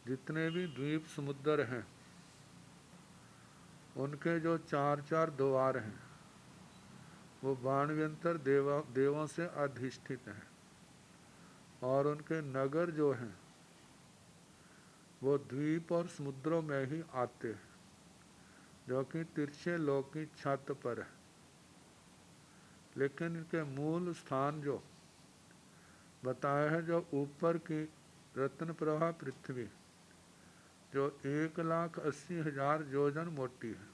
जितने भी द्वीप समुद्र हैं, उनके जो 4-4 द्वार हैं, वो बाणव्यंतर देवों से अधिष्ठित हैं। और उनके नगर जो हैं, वो द्वीप और समुद्रों में ही आते हैं, जो कि तिरछे लोक की छत पर है। लेकिन इनके मूल स्थान जो बताया है, जो ऊपर की रत्न प्रभा पृथ्वी जो 1,80,000 योजन मोटी है,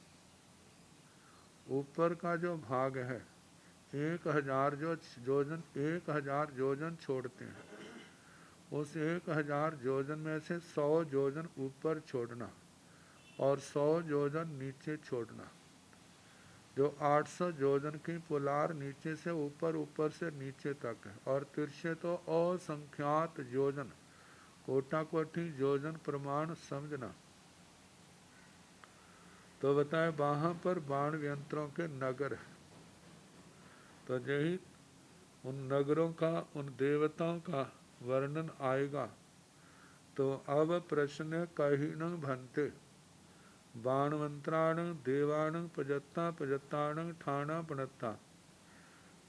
ऊपर का जो भाग है 1,000 योजन 1,000 योजन छोड़ते हैं, उस 1,000 योजन में से 100 योजन ऊपर छोड़ना और 100 योजन नीचे छोड़ना। जो 800 योजन की पुलार नीचे से ऊपर, ऊपर से नीचे तक है, और तिरछे तो असंख्यात योजन, कोटा कोटि योजन प्रमाण समझना। तो बताए वहाँ पर बाण यंत्रों के नगर है। तो यही उन नगरों का, उन देवताओं का वर्णन आएगा। तो अब प्रश्न कहीण भन्ते बाणमंत्राण देवाण पजत्ता पजत्ताण ठाणा पणत्ता।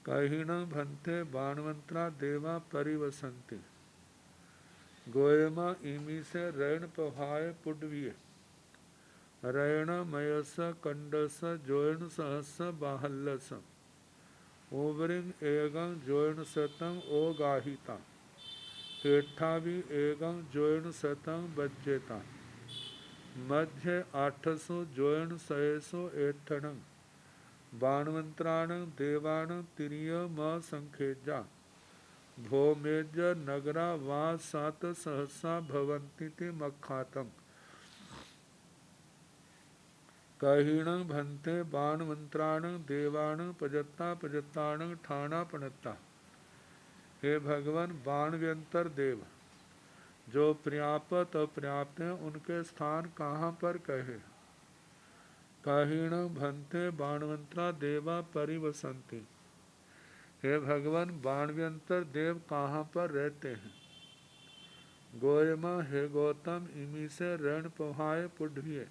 कहीण भन्ते बाणमंत्रा देवा परिवसंति। गोयमा इमी से रैण पहाय पुडवीय। रैण मयस कंडस जोयण सहस बाहल्लस। ओवरिंग एगं जोयण सतं ओ गाहिता। हेठावी एगं जोयण सतं बज्जेता। मध्य 800 जोयण 600 एठणं। बाणमंत्राण देवाण तिरिय म संखेजा। भोमेज नगरा वा सात सहसा भवन्ति ते मखातं। कहीण भन्ते बाणमंत्राण देवाण पजत्ता पजत्ताण ठाणा पणत्ता। हे भगवान, बाण व्यंतर देव जो पर्याप्त अपर्याप्त हैं, उनके स्थान कहाँ पर कहे। कहीण भन्ते बाणवंतरा देवा परिवसंति। हे भगवान, बाणव्यंतर देव कहाँ पर रहते हैं। गोयमा हे गौतम इमी से रण पहाय पुढ़िए।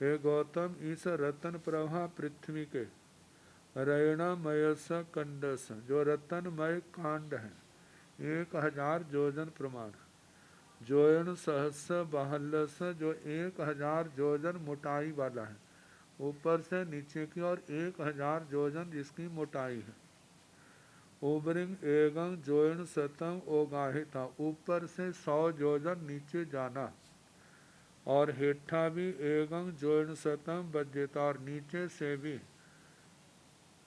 हे गौतम, इस रतन प्रभा पृथ्वी के रैणामयस कंडस जो रतनमय कांड है 1,000 योजन प्रमाण। जोयन सहस बाहल्लस जो 1,000 योजन मोटाई वाला है, ऊपर से नीचे की ओर 1,000 योजन जिसकी मोटाई है। ओबरिंग एगं जोयन सतम ओगाहिता, ऊपर से 100 योजन नीचे जाना। और हेठा भी एगं जोयन सतम बज्जेता, और नीचे से भी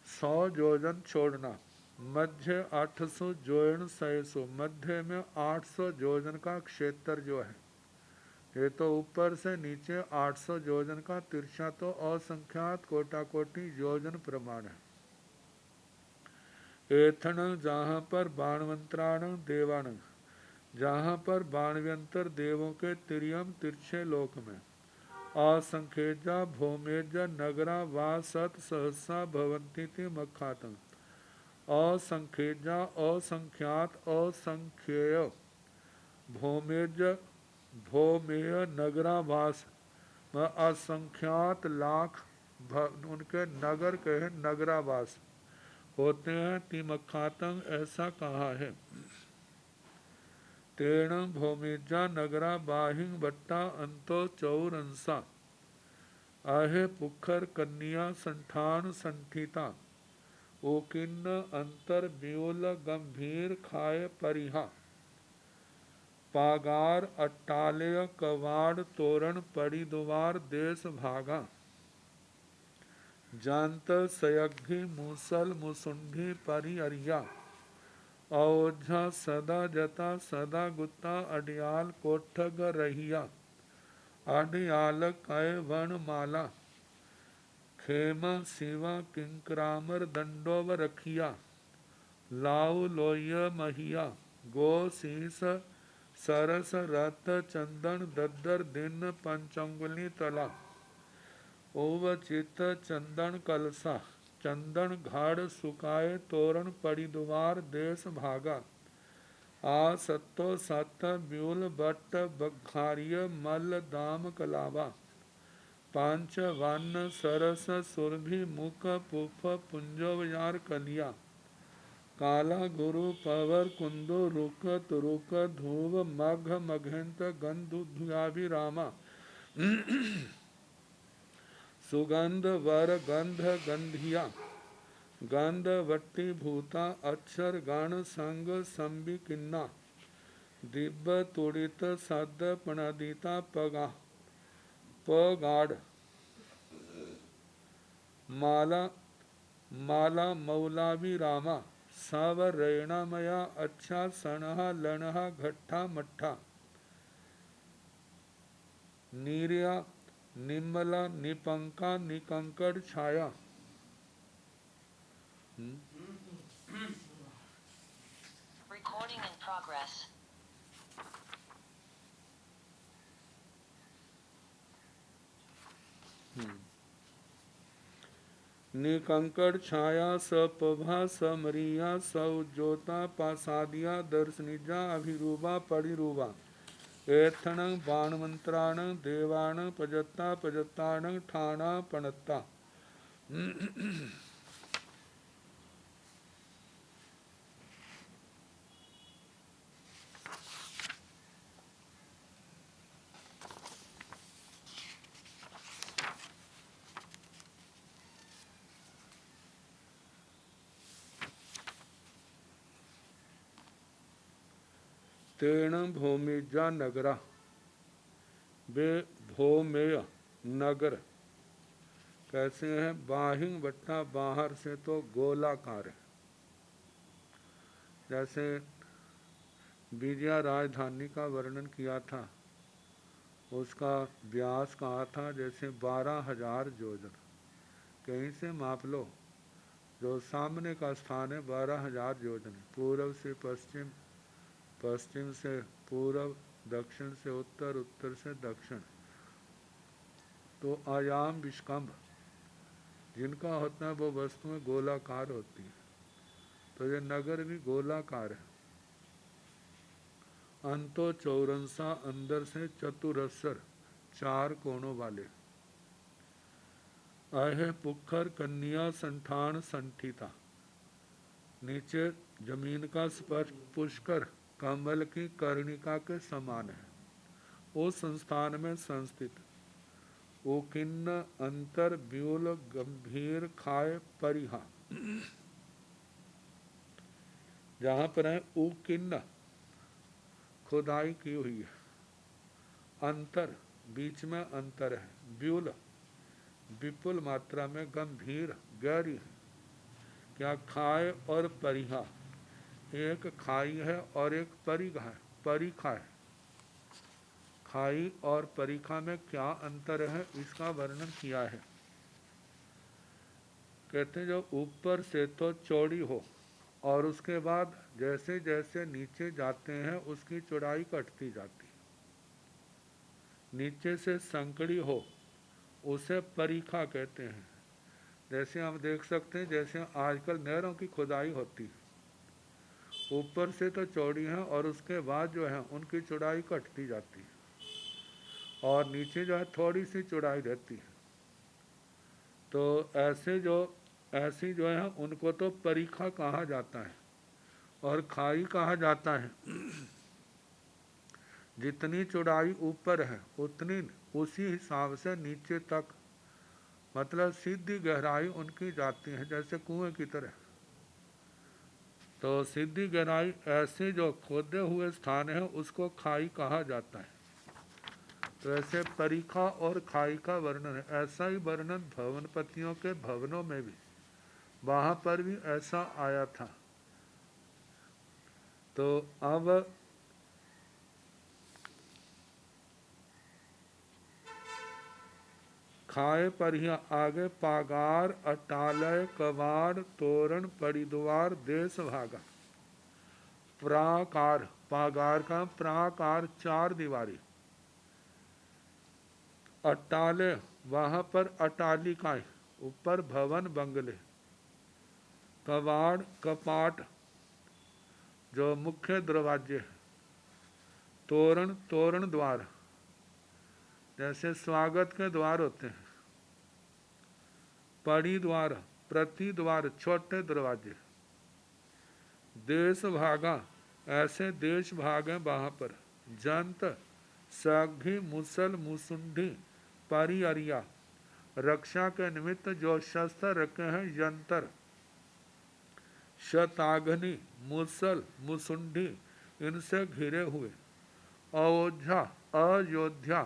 100 योजन छोड़ना। मध्य 800 जोयन 600, मध्य में 800 योजन का क्षेत्र जो है, ये तो ऊपर से नीचे 800 योजन का, तिरछा तो असंख्यात कोटा कोटि योजन प्रमाण है। एथण जहाँ पर बाणवंत्राण देवाण, जहाँ पर बाणव्यंतर देवों के तिर्यम तिरछे लोक में। असंख्यजा भौमेज नगरा वा सत सहसा भवंती थी मखातं। असंख्यजा असंख्यात असंख्येय भौमेज भौमेय नगरावास में असंख्यात लाख उनके नगर के नगरावास होते हैं। तिमखातं ऐसा कहा है। तेण भौमेजा नगरा बाहिंग बट्टा अंतो चौरंसा। आहे पुखर कन्या संठान संठिता। ओकिन्न अंतर ब्यूल गंभीर खाए परिहा। पागार अट्टालय कवाड़ तोरण पड़ी द्वार देश भागा। जानत सयग्घी मूसल मुसुंडी परि अरिया। अयोध्या सदा जता सदा गुत्ता अडियाल कोठग रहिया। अडियाल कय वन माला। खेम शिवा किंकरामर दंडोव रखिया। लाऊ लोय महिया। गो शीस सरस रत चंदन दद्दर दिन पंचंगुली तला। ओव चित चंदन कलसा। चंदन घाड़ सुकाए तोरण पड़ी द्वार देश भागा। आ सत्तो सत ब्यूल बट्ट बघारिय मल दाम कलावा। पांच वन सरस सुरभि मुख पुफ पुंजवयार कलिया। काला गुरु पवर कुंदो रुकत रुक धूव मघ मघंत गंधुध्याभि रामा। सुगंध वर गंध गंधिया। गंध वट्टी भूता अक्षर गण संग संबिकिन्ना दिव्य तोड़ित सद प्रणदिता पगाढ़ माला माला मौलावी रामा सावरेणमया अच्छा सणहा लणहा घट्ठा मट्ठा नीरिया निम्मला निपंका निकंकड़ छाया। Recording in progress. निकंकड़ छाया सपभा समरिया सौज्योता पासादिया दर्शनिजा अभिरूपा परिरूपा एथण बाणमंत्राण देवाण पजत्ता पजत्ताण ठाणा पणत्ता। तेण भौमिजा नगरा बे भौमेय नगर कैसे है? बाहिंग बट्टा बाहर से तो गोलाकार है। जैसे विजया राजधानी का वर्णन किया था, उसका व्यास कहा था जैसे 12,000 योजन। कहीं से माप लो, जो सामने का स्थान है 12,000 योजन, पूर्व से पश्चिम, पश्चिम से पूर्व, दक्षिण से उत्तर, उत्तर से दक्षिण। तो आयाम विस्कंभ जिनका होता है वो वस्तु में गोलाकार होती है। तो ये नगर भी गोलाकार है। अंतो चौरंसा अंदर से चतुरस्र 4 कोणों वाले। अहे पुखर कन्या संठान संठिता, नीचे जमीन का स्पर्श पुष्कर कमल की कर्णिका के समान है। उस संस्थान में संस्थित उकिन्न अंतर व्यूल गंभीर खाए परिहा, जहां पर है उकिन्न खुदाई की हुई है, अंतर बीच में अंतर है, व्यूल विपुल मात्रा में, गंभीर गहरी है। क्या खाए और परिहा, एक खाई है और एक परिखा है। खाई और परिखा में क्या अंतर है इसका वर्णन किया है। कहते हैं जो ऊपर से तो चौड़ी हो और उसके बाद जैसे जैसे नीचे जाते हैं उसकी चौड़ाई घटती जाती है। नीचे से संकड़ी हो उसे परिखा कहते हैं। जैसे हम देख सकते हैं जैसे आजकल नहरों की खुदाई होती है, ऊपर से तो चौड़ी है और उसके बाद जो है उनकी चौड़ाई घटती जाती है और नीचे जो है थोड़ी सी चौड़ाई रहती है। तो ऐसी जो है उनको तो परिखा कहा जाता है और खाई कहा जाता है। जितनी चौड़ाई ऊपर है उतनी उसी हिसाब से नीचे तक, मतलब सीधी गहराई उनकी जाती है जैसे कुएं की तरह। तो सीधी गहराई ऐसे जो खोदे हुए स्थान है उसको खाई कहा जाता है। तो ऐसे परिखा और खाई का वर्णन है। ऐसा ही वर्णन भवनपतियों के भवनों में भी, वहाँ पर भी ऐसा आया था। तो अब खाए पर ही आगे पागार अटालय कवाड़ तोरण परिद्वार देश भागा। प्राकार, पागार का प्राकार 4 दीवारी। अटाले वहाँ पर अटालिकाएं, ऊपर भवन बंगले। कवाड़ कपाट जो मुख्य दरवाजे। तोरण तोरण द्वार जैसे स्वागत के द्वार होते हैं। परिद्वार प्रति द्वार छोटे दरवाजे। देश भागा ऐसे देश भाग हैं वहाँ पर। जंत साघी मुसल मुसुंडी परिअरिया, रक्षा के निमित्त जो शस्त्र रखे हैं यंत्र। शताग्नि, मुसल, मुसुंडी इनसे घिरे हुए। अयोध्या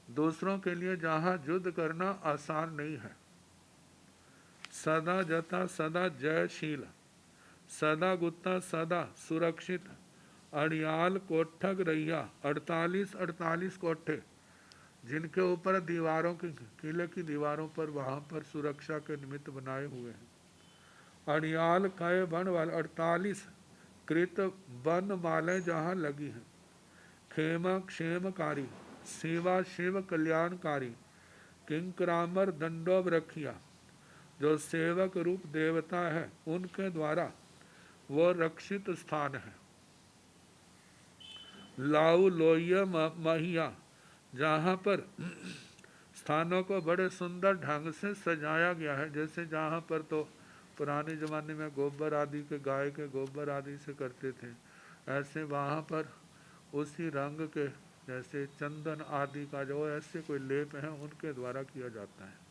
दूसरों के लिए जहाँ युद्ध करना आसान नहीं है। सदा जता सदा जयशील, सदा गुत्ता सदा सुरक्षित। अड़ियाल कोठग रैया, 48 कोठे जिनके ऊपर दीवारों की किले की दीवारों पर वहाँ पर सुरक्षा के निमित्त बनाए हुए हैं। अड़ियाल कय वन वाले 48 कृत वन मालें जहाँ लगी हैं। खेम क्षेमकारी, सेवा शिव कल्याणकारी। किंकरामर दंडोब रखिया, जो सेवक रूप देवता है उनके द्वारा वो रक्षित स्थान है। लाऊ लोय महिया, जहाँ पर स्थानों को बड़े सुंदर ढंग से सजाया गया है। जैसे जहाँ पर तो पुराने ज़माने में गोबर आदि के, गाय के गोबर आदि से करते थे, ऐसे वहाँ पर उसी रंग के जैसे चंदन आदि का जो ऐसे कोई लेप है उनके द्वारा किया जाता है।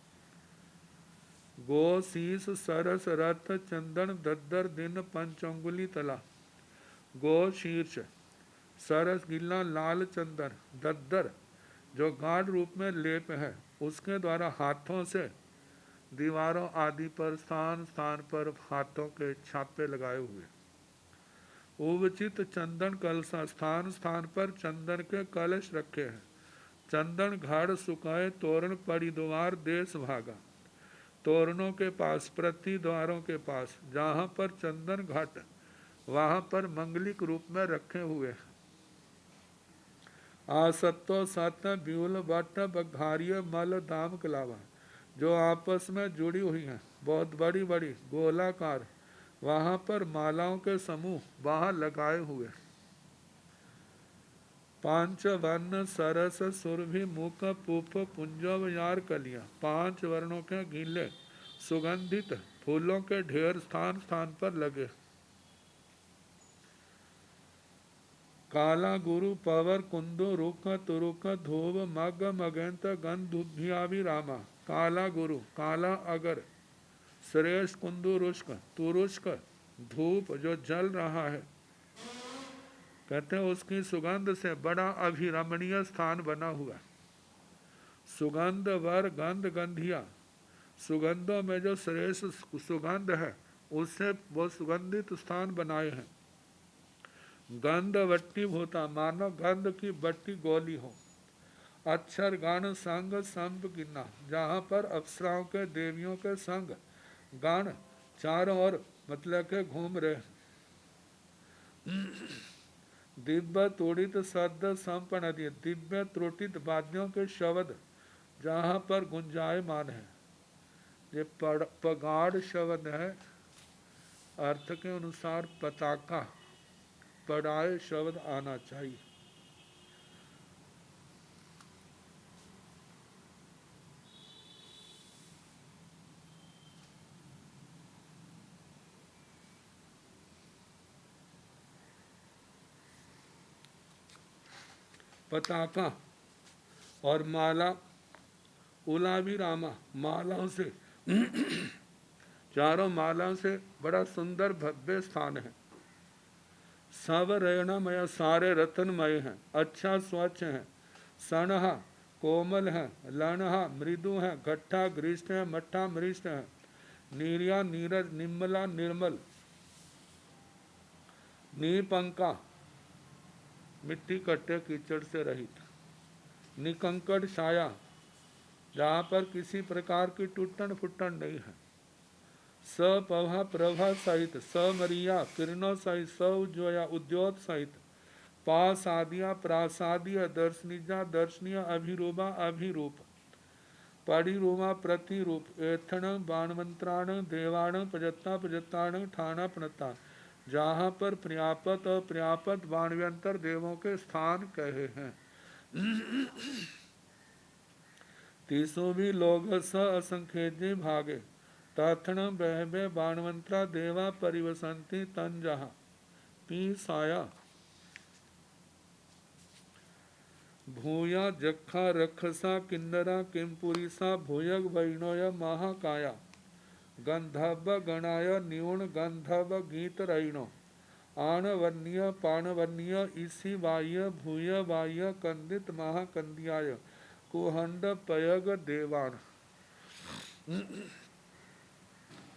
गो शीस सरस रथ चंदन दद्दर दिन पंचंगुली तला। गो शीर्ष, सरस गिल्ला लाल चंदन, दद्दर जो गाढ़ रूप में लेप है, उसके द्वारा हाथों से दीवारों आदि पर स्थान स्थान पर हाथों के छापे लगाए हुए। उवचित चंदन कलसा, स्थान स्थान पर चंदन के कलश रखे हैं। चंदन घाड़ सुखाए तोरण पड़ी द्वार देश भागा। तोरणों के पास, प्रति द्वारों के पास जहाँ पर चंदन घाट, वहाँ पर मंगलिक रूप में रखे हुए हैं। आसत्तो सत ब्यूल बट बघारिय मल दाम कलावा, जो आपस में जुड़ी हुई हैं, बहुत बड़ी बड़ी गोलाकार, वहाँ पर मालाओं के समूह वहाँ लगाए हुए। पांच वर्ण सरस सुरभि मुख पुप पुंजव यार कलियां, 5 वर्णों के गीले सुगंधित फूलों के ढेर स्थान स्थान पर लगे। काला गुरु पवर कुंदो रुख तुरुख धूप मग मगेंत गंधुभ्यावि रामा। काला गुरु, काला अगर, श्रेष्ठ कुंदु रुष्क, तुरुष्क धूप जो जल रहा है, कहते हैं उसकी सुगंध से बड़ा अभिरमणीय स्थान बना हुआ। सुगंध वर गंध गंधिया, सुगंधों में जो श्रेष्ठ सुगंध है उससे वो सुगंधित स्थान बनाए हैं। गंध वट्टी भूता, मानो गंध की बट्टी गोली हो। अक्षर गण संग संप गिना, जहाँ पर अप्सराओं के देवियों के संग गण चारों ओर मतलब के घूम रहे। दिव्य त्रोटित सद संपन्न, दिव्य त्रोटित वाद्यों के शब्द जहाँ पर गुंजायमान है। ये पगाड़ शब्द है, अर्थ के अनुसार पताका, पड़ाए शब्द आना चाहिए। पताका और माला, उलावी रामा, मालाओं से चारों मालाओं से बड़ा सुंदर भव्य स्थान है। सब रेणमय, सारे रत्नमय हैं, अच्छा स्वच्छ है। सनहा कोमल है, लनहा मृदु है, गट्ठा ग्रीष्ट है, मट्ठा मृष्ट है। नीरिया नीरज निम्मला निर्मल। नीपंका मिट्टी कट्टे कीचड़ से रहित। निकंकड़ छाया, जहाँ पर किसी प्रकार की टूटन फुटन नहीं है। सपभा प्रभा सहित, समरिया किरणों सहित, सउज्जया उद्योत सहित। पासादिया प्रासादिया, दर्शनिजा दर्शनीय, अभिरूपा अभिरूप। परिरूपा प्रतिरूप। एथण बाणमंत्राण देवाण प्रजत्ता प्रजत्ताण ठाणा प्रणता, जहाँ पर पर्यापत और पर्यापत बाणव्यंतर देवों के स्थान कहे हैं। तीसों भी लोग स असंख्य भागे। तथण बहबे बाणवंतरा देवा परिवसंति तन जहा। पी साया भूया जखा रखसा किन्नरा किमपुरीसा भूयग वैणोय महाकाया। गंधर्व गणाय न्यून गंधर्व गीत रैणो आणवन्य पाणवन्य ईसी बाह्य भूय बाह्य कंदित महाकंदियाय कुहंड पयग देवान।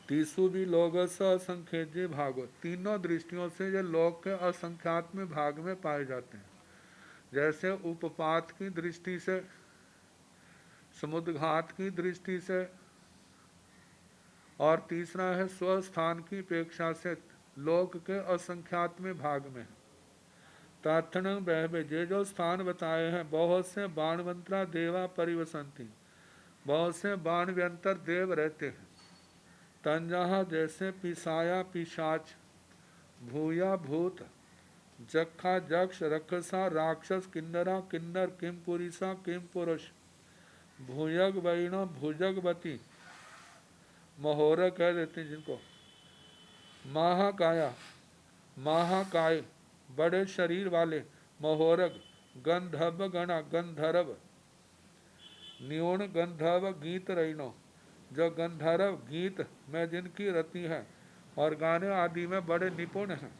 तीसु भी लोग असंख्य भागो, तीनों दृष्टियों से ये लोग के असंख्यात में भाग में पाए जाते हैं। जैसे उपपात की दृष्टि से, समुद्घात की दृष्टि से, और तीसरा है स्वस्थान की अपेक्षा से लोक के असंख्यात में भाग में। ताथण बहबे, जे जो स्थान बताए हैं, बहुत से बाणवंतरा देवा परिवसंती, बहुत से बाण व्यंतर देव रहते हैं। तंजहा जैसे पिसाया पिशाच, भूया भूत, जखा जक्ष, रक्षसा राक्षस, किन्नरा किन्नर, किम पुरिसा किम पुरुष, भूयग वैण भुजगवती, महोर कह देते हैं जिनको, महाकाया महाकाय बड़े शरीर वाले, महोरग गंधर्व गणा गंधर्व, न्यून गंधर्व गीत रैनो, जो गंधर्व गीत में जिनकी रति है और गाने आदि में बड़े निपुण हैं।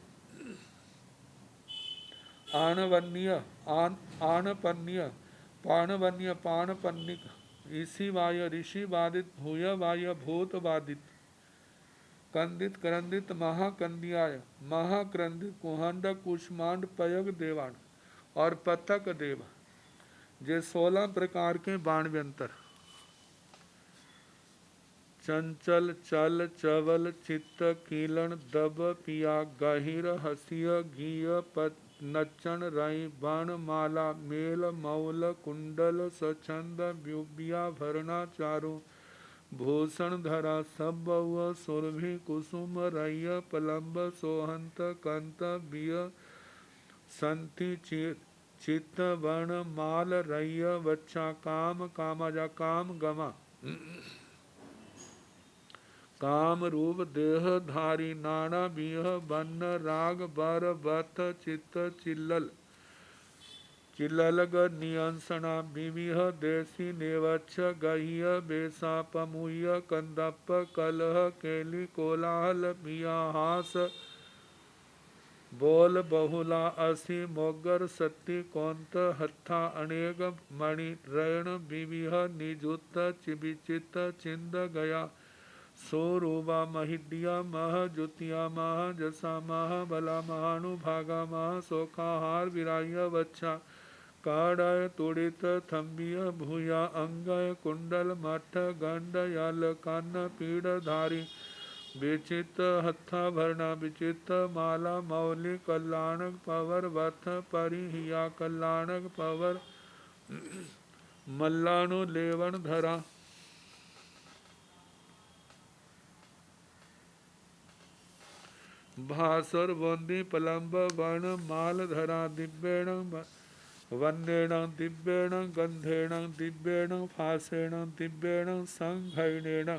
आणवन्य आणपन्य पाणवन्य पाणपन्निक, ईसी वाय ऋषि बाधित, भूय वाय भूत बाधित, कंदित क्रंदित महाकंदियाय महाक्रंदित, कुहंड कुष्मांड पयग देवान और पतक देव, जे 16 प्रकार के बाण व्यंतर। चंचल चल चवल चित्त कीलन दब पिया गहिर हसिय घीय पत नचन रई बाण माला मेल मौल कुंडल सचंद व्युबिया भरना चारु भूषण धरा सब बहु सुरभि कुसुम रय पलंब सोहंत कंत बिय संति चित्त वर्ण माल रय वच्छा काम कामाजा काम गमा, काम रूप देह धारी नाना बिह बन्न राग बर बथ चित्त चिल्लल चिल्लग नियंसना बिविह देसी नेवच्छ गह्य बेसा पमुह्य कंदप कलह केली कोलाहल बियाहास बोल बहुला असी मोगर सत्ती कौंत हत्था अनेक मणि रैण बिविह निजुत चिबिचित चिंद गया सोरूबा महिड्या मह जुतिया मह जसा मह बला महानुभागा मह सोखाहार विराय वच्छा काड़य तुड़ित थम्बिय भूया अंगय कुंडल मठ गंड यल कन्न पीड़ धारी विचित हत्था भरना विचित माला मौली कल्याणक पवर वथ परिहिया कल्याणक पवर मल्लानु लेवन धरा भासुर बोंदी पलंब वर्ण माल धरा दिव्येण वन्येण दिव्येण गंधेण दिव्येण फासेण दिव्येण संघैणेण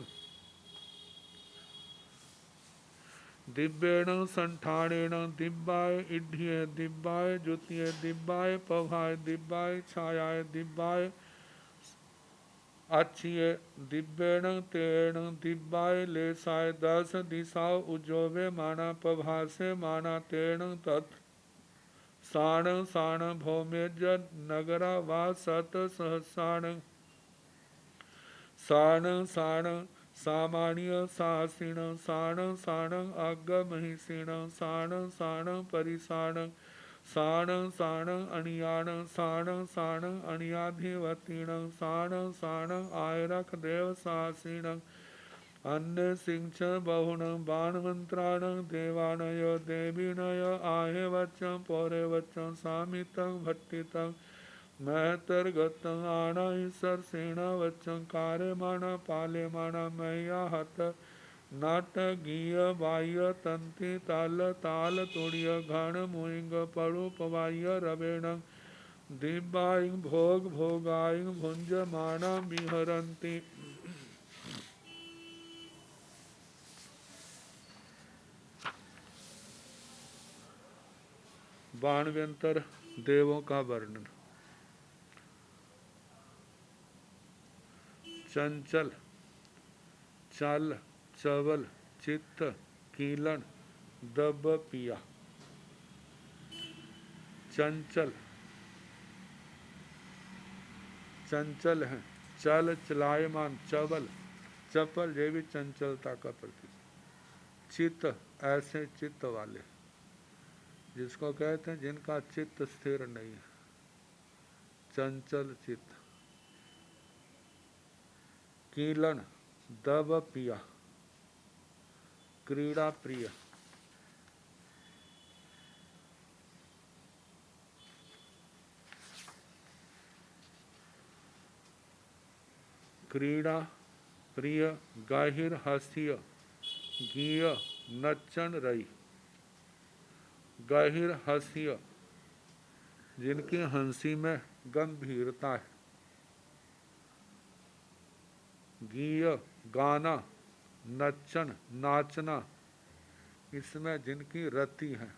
दिव्येण संठाणेण दिव्याय इड्ढ्ये दिव्याय जुतिये दिव्याय पभाय दिव्याय छायाय दिव्याय अच्छिये दिव्येण तेण दिव्याय लेसाय दस दिशाओ उज्जोवे माना पभासे माना तेण तत् साण साण भौमेज नगरा वा सत सहसाण साण साण सामान्य सासिण साण साण अग महिषिण साण साण परिसाण साण साण अणियाण साण साण अणियाधिवतीण साण साण आयरख देव सासीण अन्य सिंच बहुण बाणमंत्राण देवानय देवीनय आहे वच्चं पौरे वच्चं सामितं भट्टितं महतर्गत आण सरसेण वच्चं कार्यमाण पाल्यमाण मह्या हत नाट गीय बाह्य तंति ताल ताल तुड़्य घण मुइंग पड़ु पवाह्य रवेण दिव्याय भोग भोगाय भुंज माणा विहरन्ति। बाणव्यंतर देवों का वर्णन। चंचल चल चवल चित्त कीलन दब पिया। चंचल चंचल है, चल चलायमान चवल चपल, ये भी चंचलता का प्रतीक। चित्त ऐसे चित्त वाले जिसको कहते हैं जिनका चित्त स्थिर नहीं है, चंचल चित्त। कीलन दब पिया, क्रीड़ा प्रिय। क्रीड़ा प्रिय गाहिर हास्य गीय नच्चन रही। गाहिर हास्य जिनकी हंसी में गंभीरता है। गीय गाना, नच्चन नाचना, इसमें जिनकी रति है,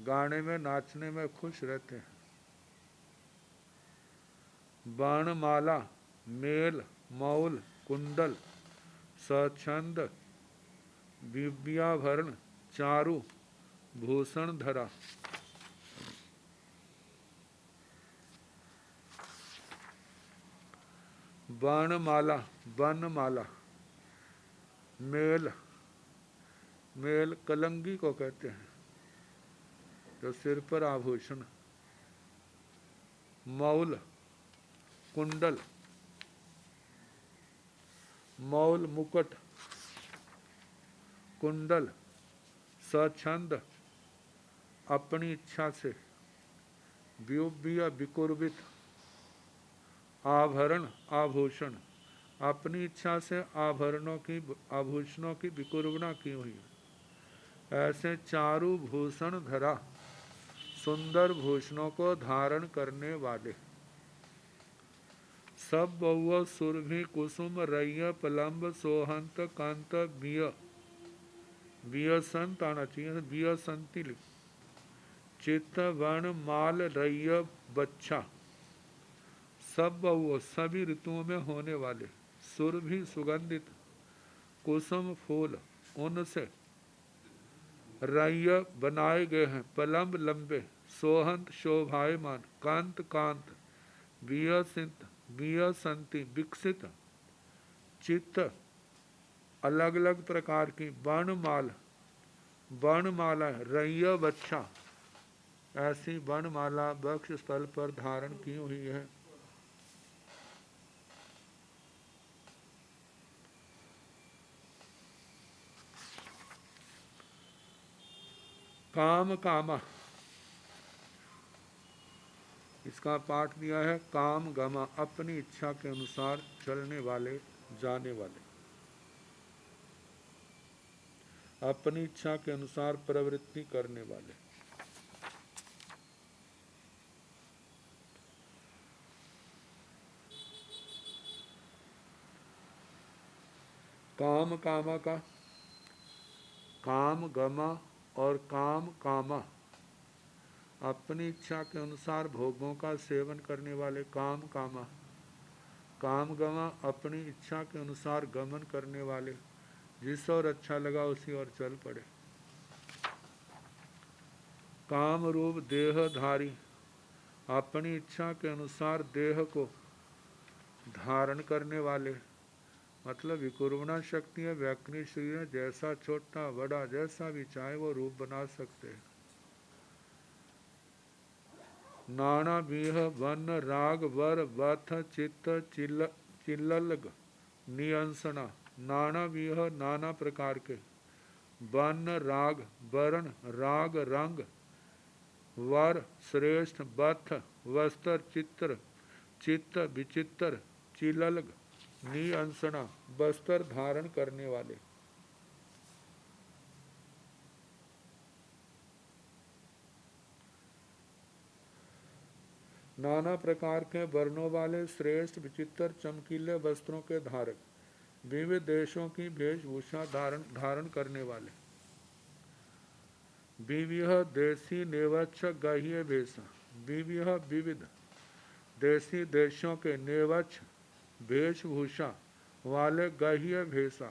गाने में नाचने में खुश रहते हैं। बाणमाला मेल मौल कुंडल स्वच्छंद विद्याभरण चारु भूषण धरा। बाणमाला बनमाला, मेल मेल कलंगी को कहते हैं जो सिर पर आभूषण। मौल कुंडल, मौल मुकुट, कुंडल स्वच्छंद अपनी इच्छा से, व्यूव्य विकुर्बित आभरण आभूषण, अपनी इच्छा से आभरणों की आभूषणों की विकुर्बना की हुई है। ऐसे चारु भूषण धरा, सुंदर भूषणों को धारण करने वाले। सब बहु सुरभि कुसुम रैय पलम्ब सोहंत कांत बिय, बियसंत आना चाहिए, बियसंती लिख। चित्त वर्ण माल रैय बच्छा, सब बहु सभी ऋतुओं में होने वाले। सुरभि सुगंधित, कुसुम फूल उनसे, रैय बनाए गए हैं, पलम्ब लंबे, सोहंत शोभायमान, कांत कांत, बियसित बियसंती विकसित। चित्त अलग अलग प्रकार की, वर्णमाल वर्णमाला रैय बच्छा, ऐसी वर्णमाला वक्ष स्थल पर धारण की हुई है। काम कामा, इसका पाठ दिया है काम गमा, अपनी इच्छा के अनुसार चलने वाले जाने वाले, अपनी इच्छा के अनुसार प्रवृत्ति करने वाले। काम कामा का काम गमा और काम कामा, अपनी इच्छा के अनुसार भोगों का सेवन करने वाले काम कामा। काम गमा अपनी इच्छा के अनुसार गमन करने वाले, जिस और अच्छा लगा उसी और चल पड़े। काम रूप देहधारी, अपनी इच्छा के अनुसार देह को धारण करने वाले, मतलब विकुर्बना शक्ति है, व्याकृत शरीर है, जैसा छोटा बड़ा जैसा भी चाहे वो रूप बना सकते हैं। नाना बीह वन राग वर वथ चित्त चिल्लग नियंसना, नाना बीह नाना प्रकार के, वन राग वर्ण राग रंग, वर श्रेष्ठ बथ वस्त्र चित्र चित्त विचित्र, चिल्लग नियंसना बस्तर धारण करने वाले। नाना प्रकार के वर्णों वाले श्रेष्ठ विचित्र चमकीले वस्त्रों के धारक, विविध देशों की वेशभूषा धारण करने वाले। विविध देशी नेवच्छ गाह्य वेश, विविध देशी देशों के नेवच्छ वेशभूषा वाले गह्य भेषा,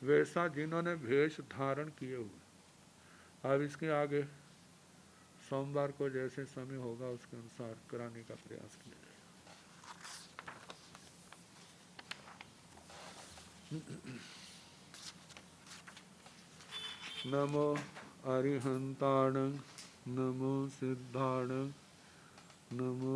वैसा जिन्होंने भेष धारण किए हुए। अब इसके आगे सोमवार को जैसे समय होगा उसके अनुसार कराने का प्रयास किया जाएगा। नमो अरिहंताण, नमो सिद्धाण, नमो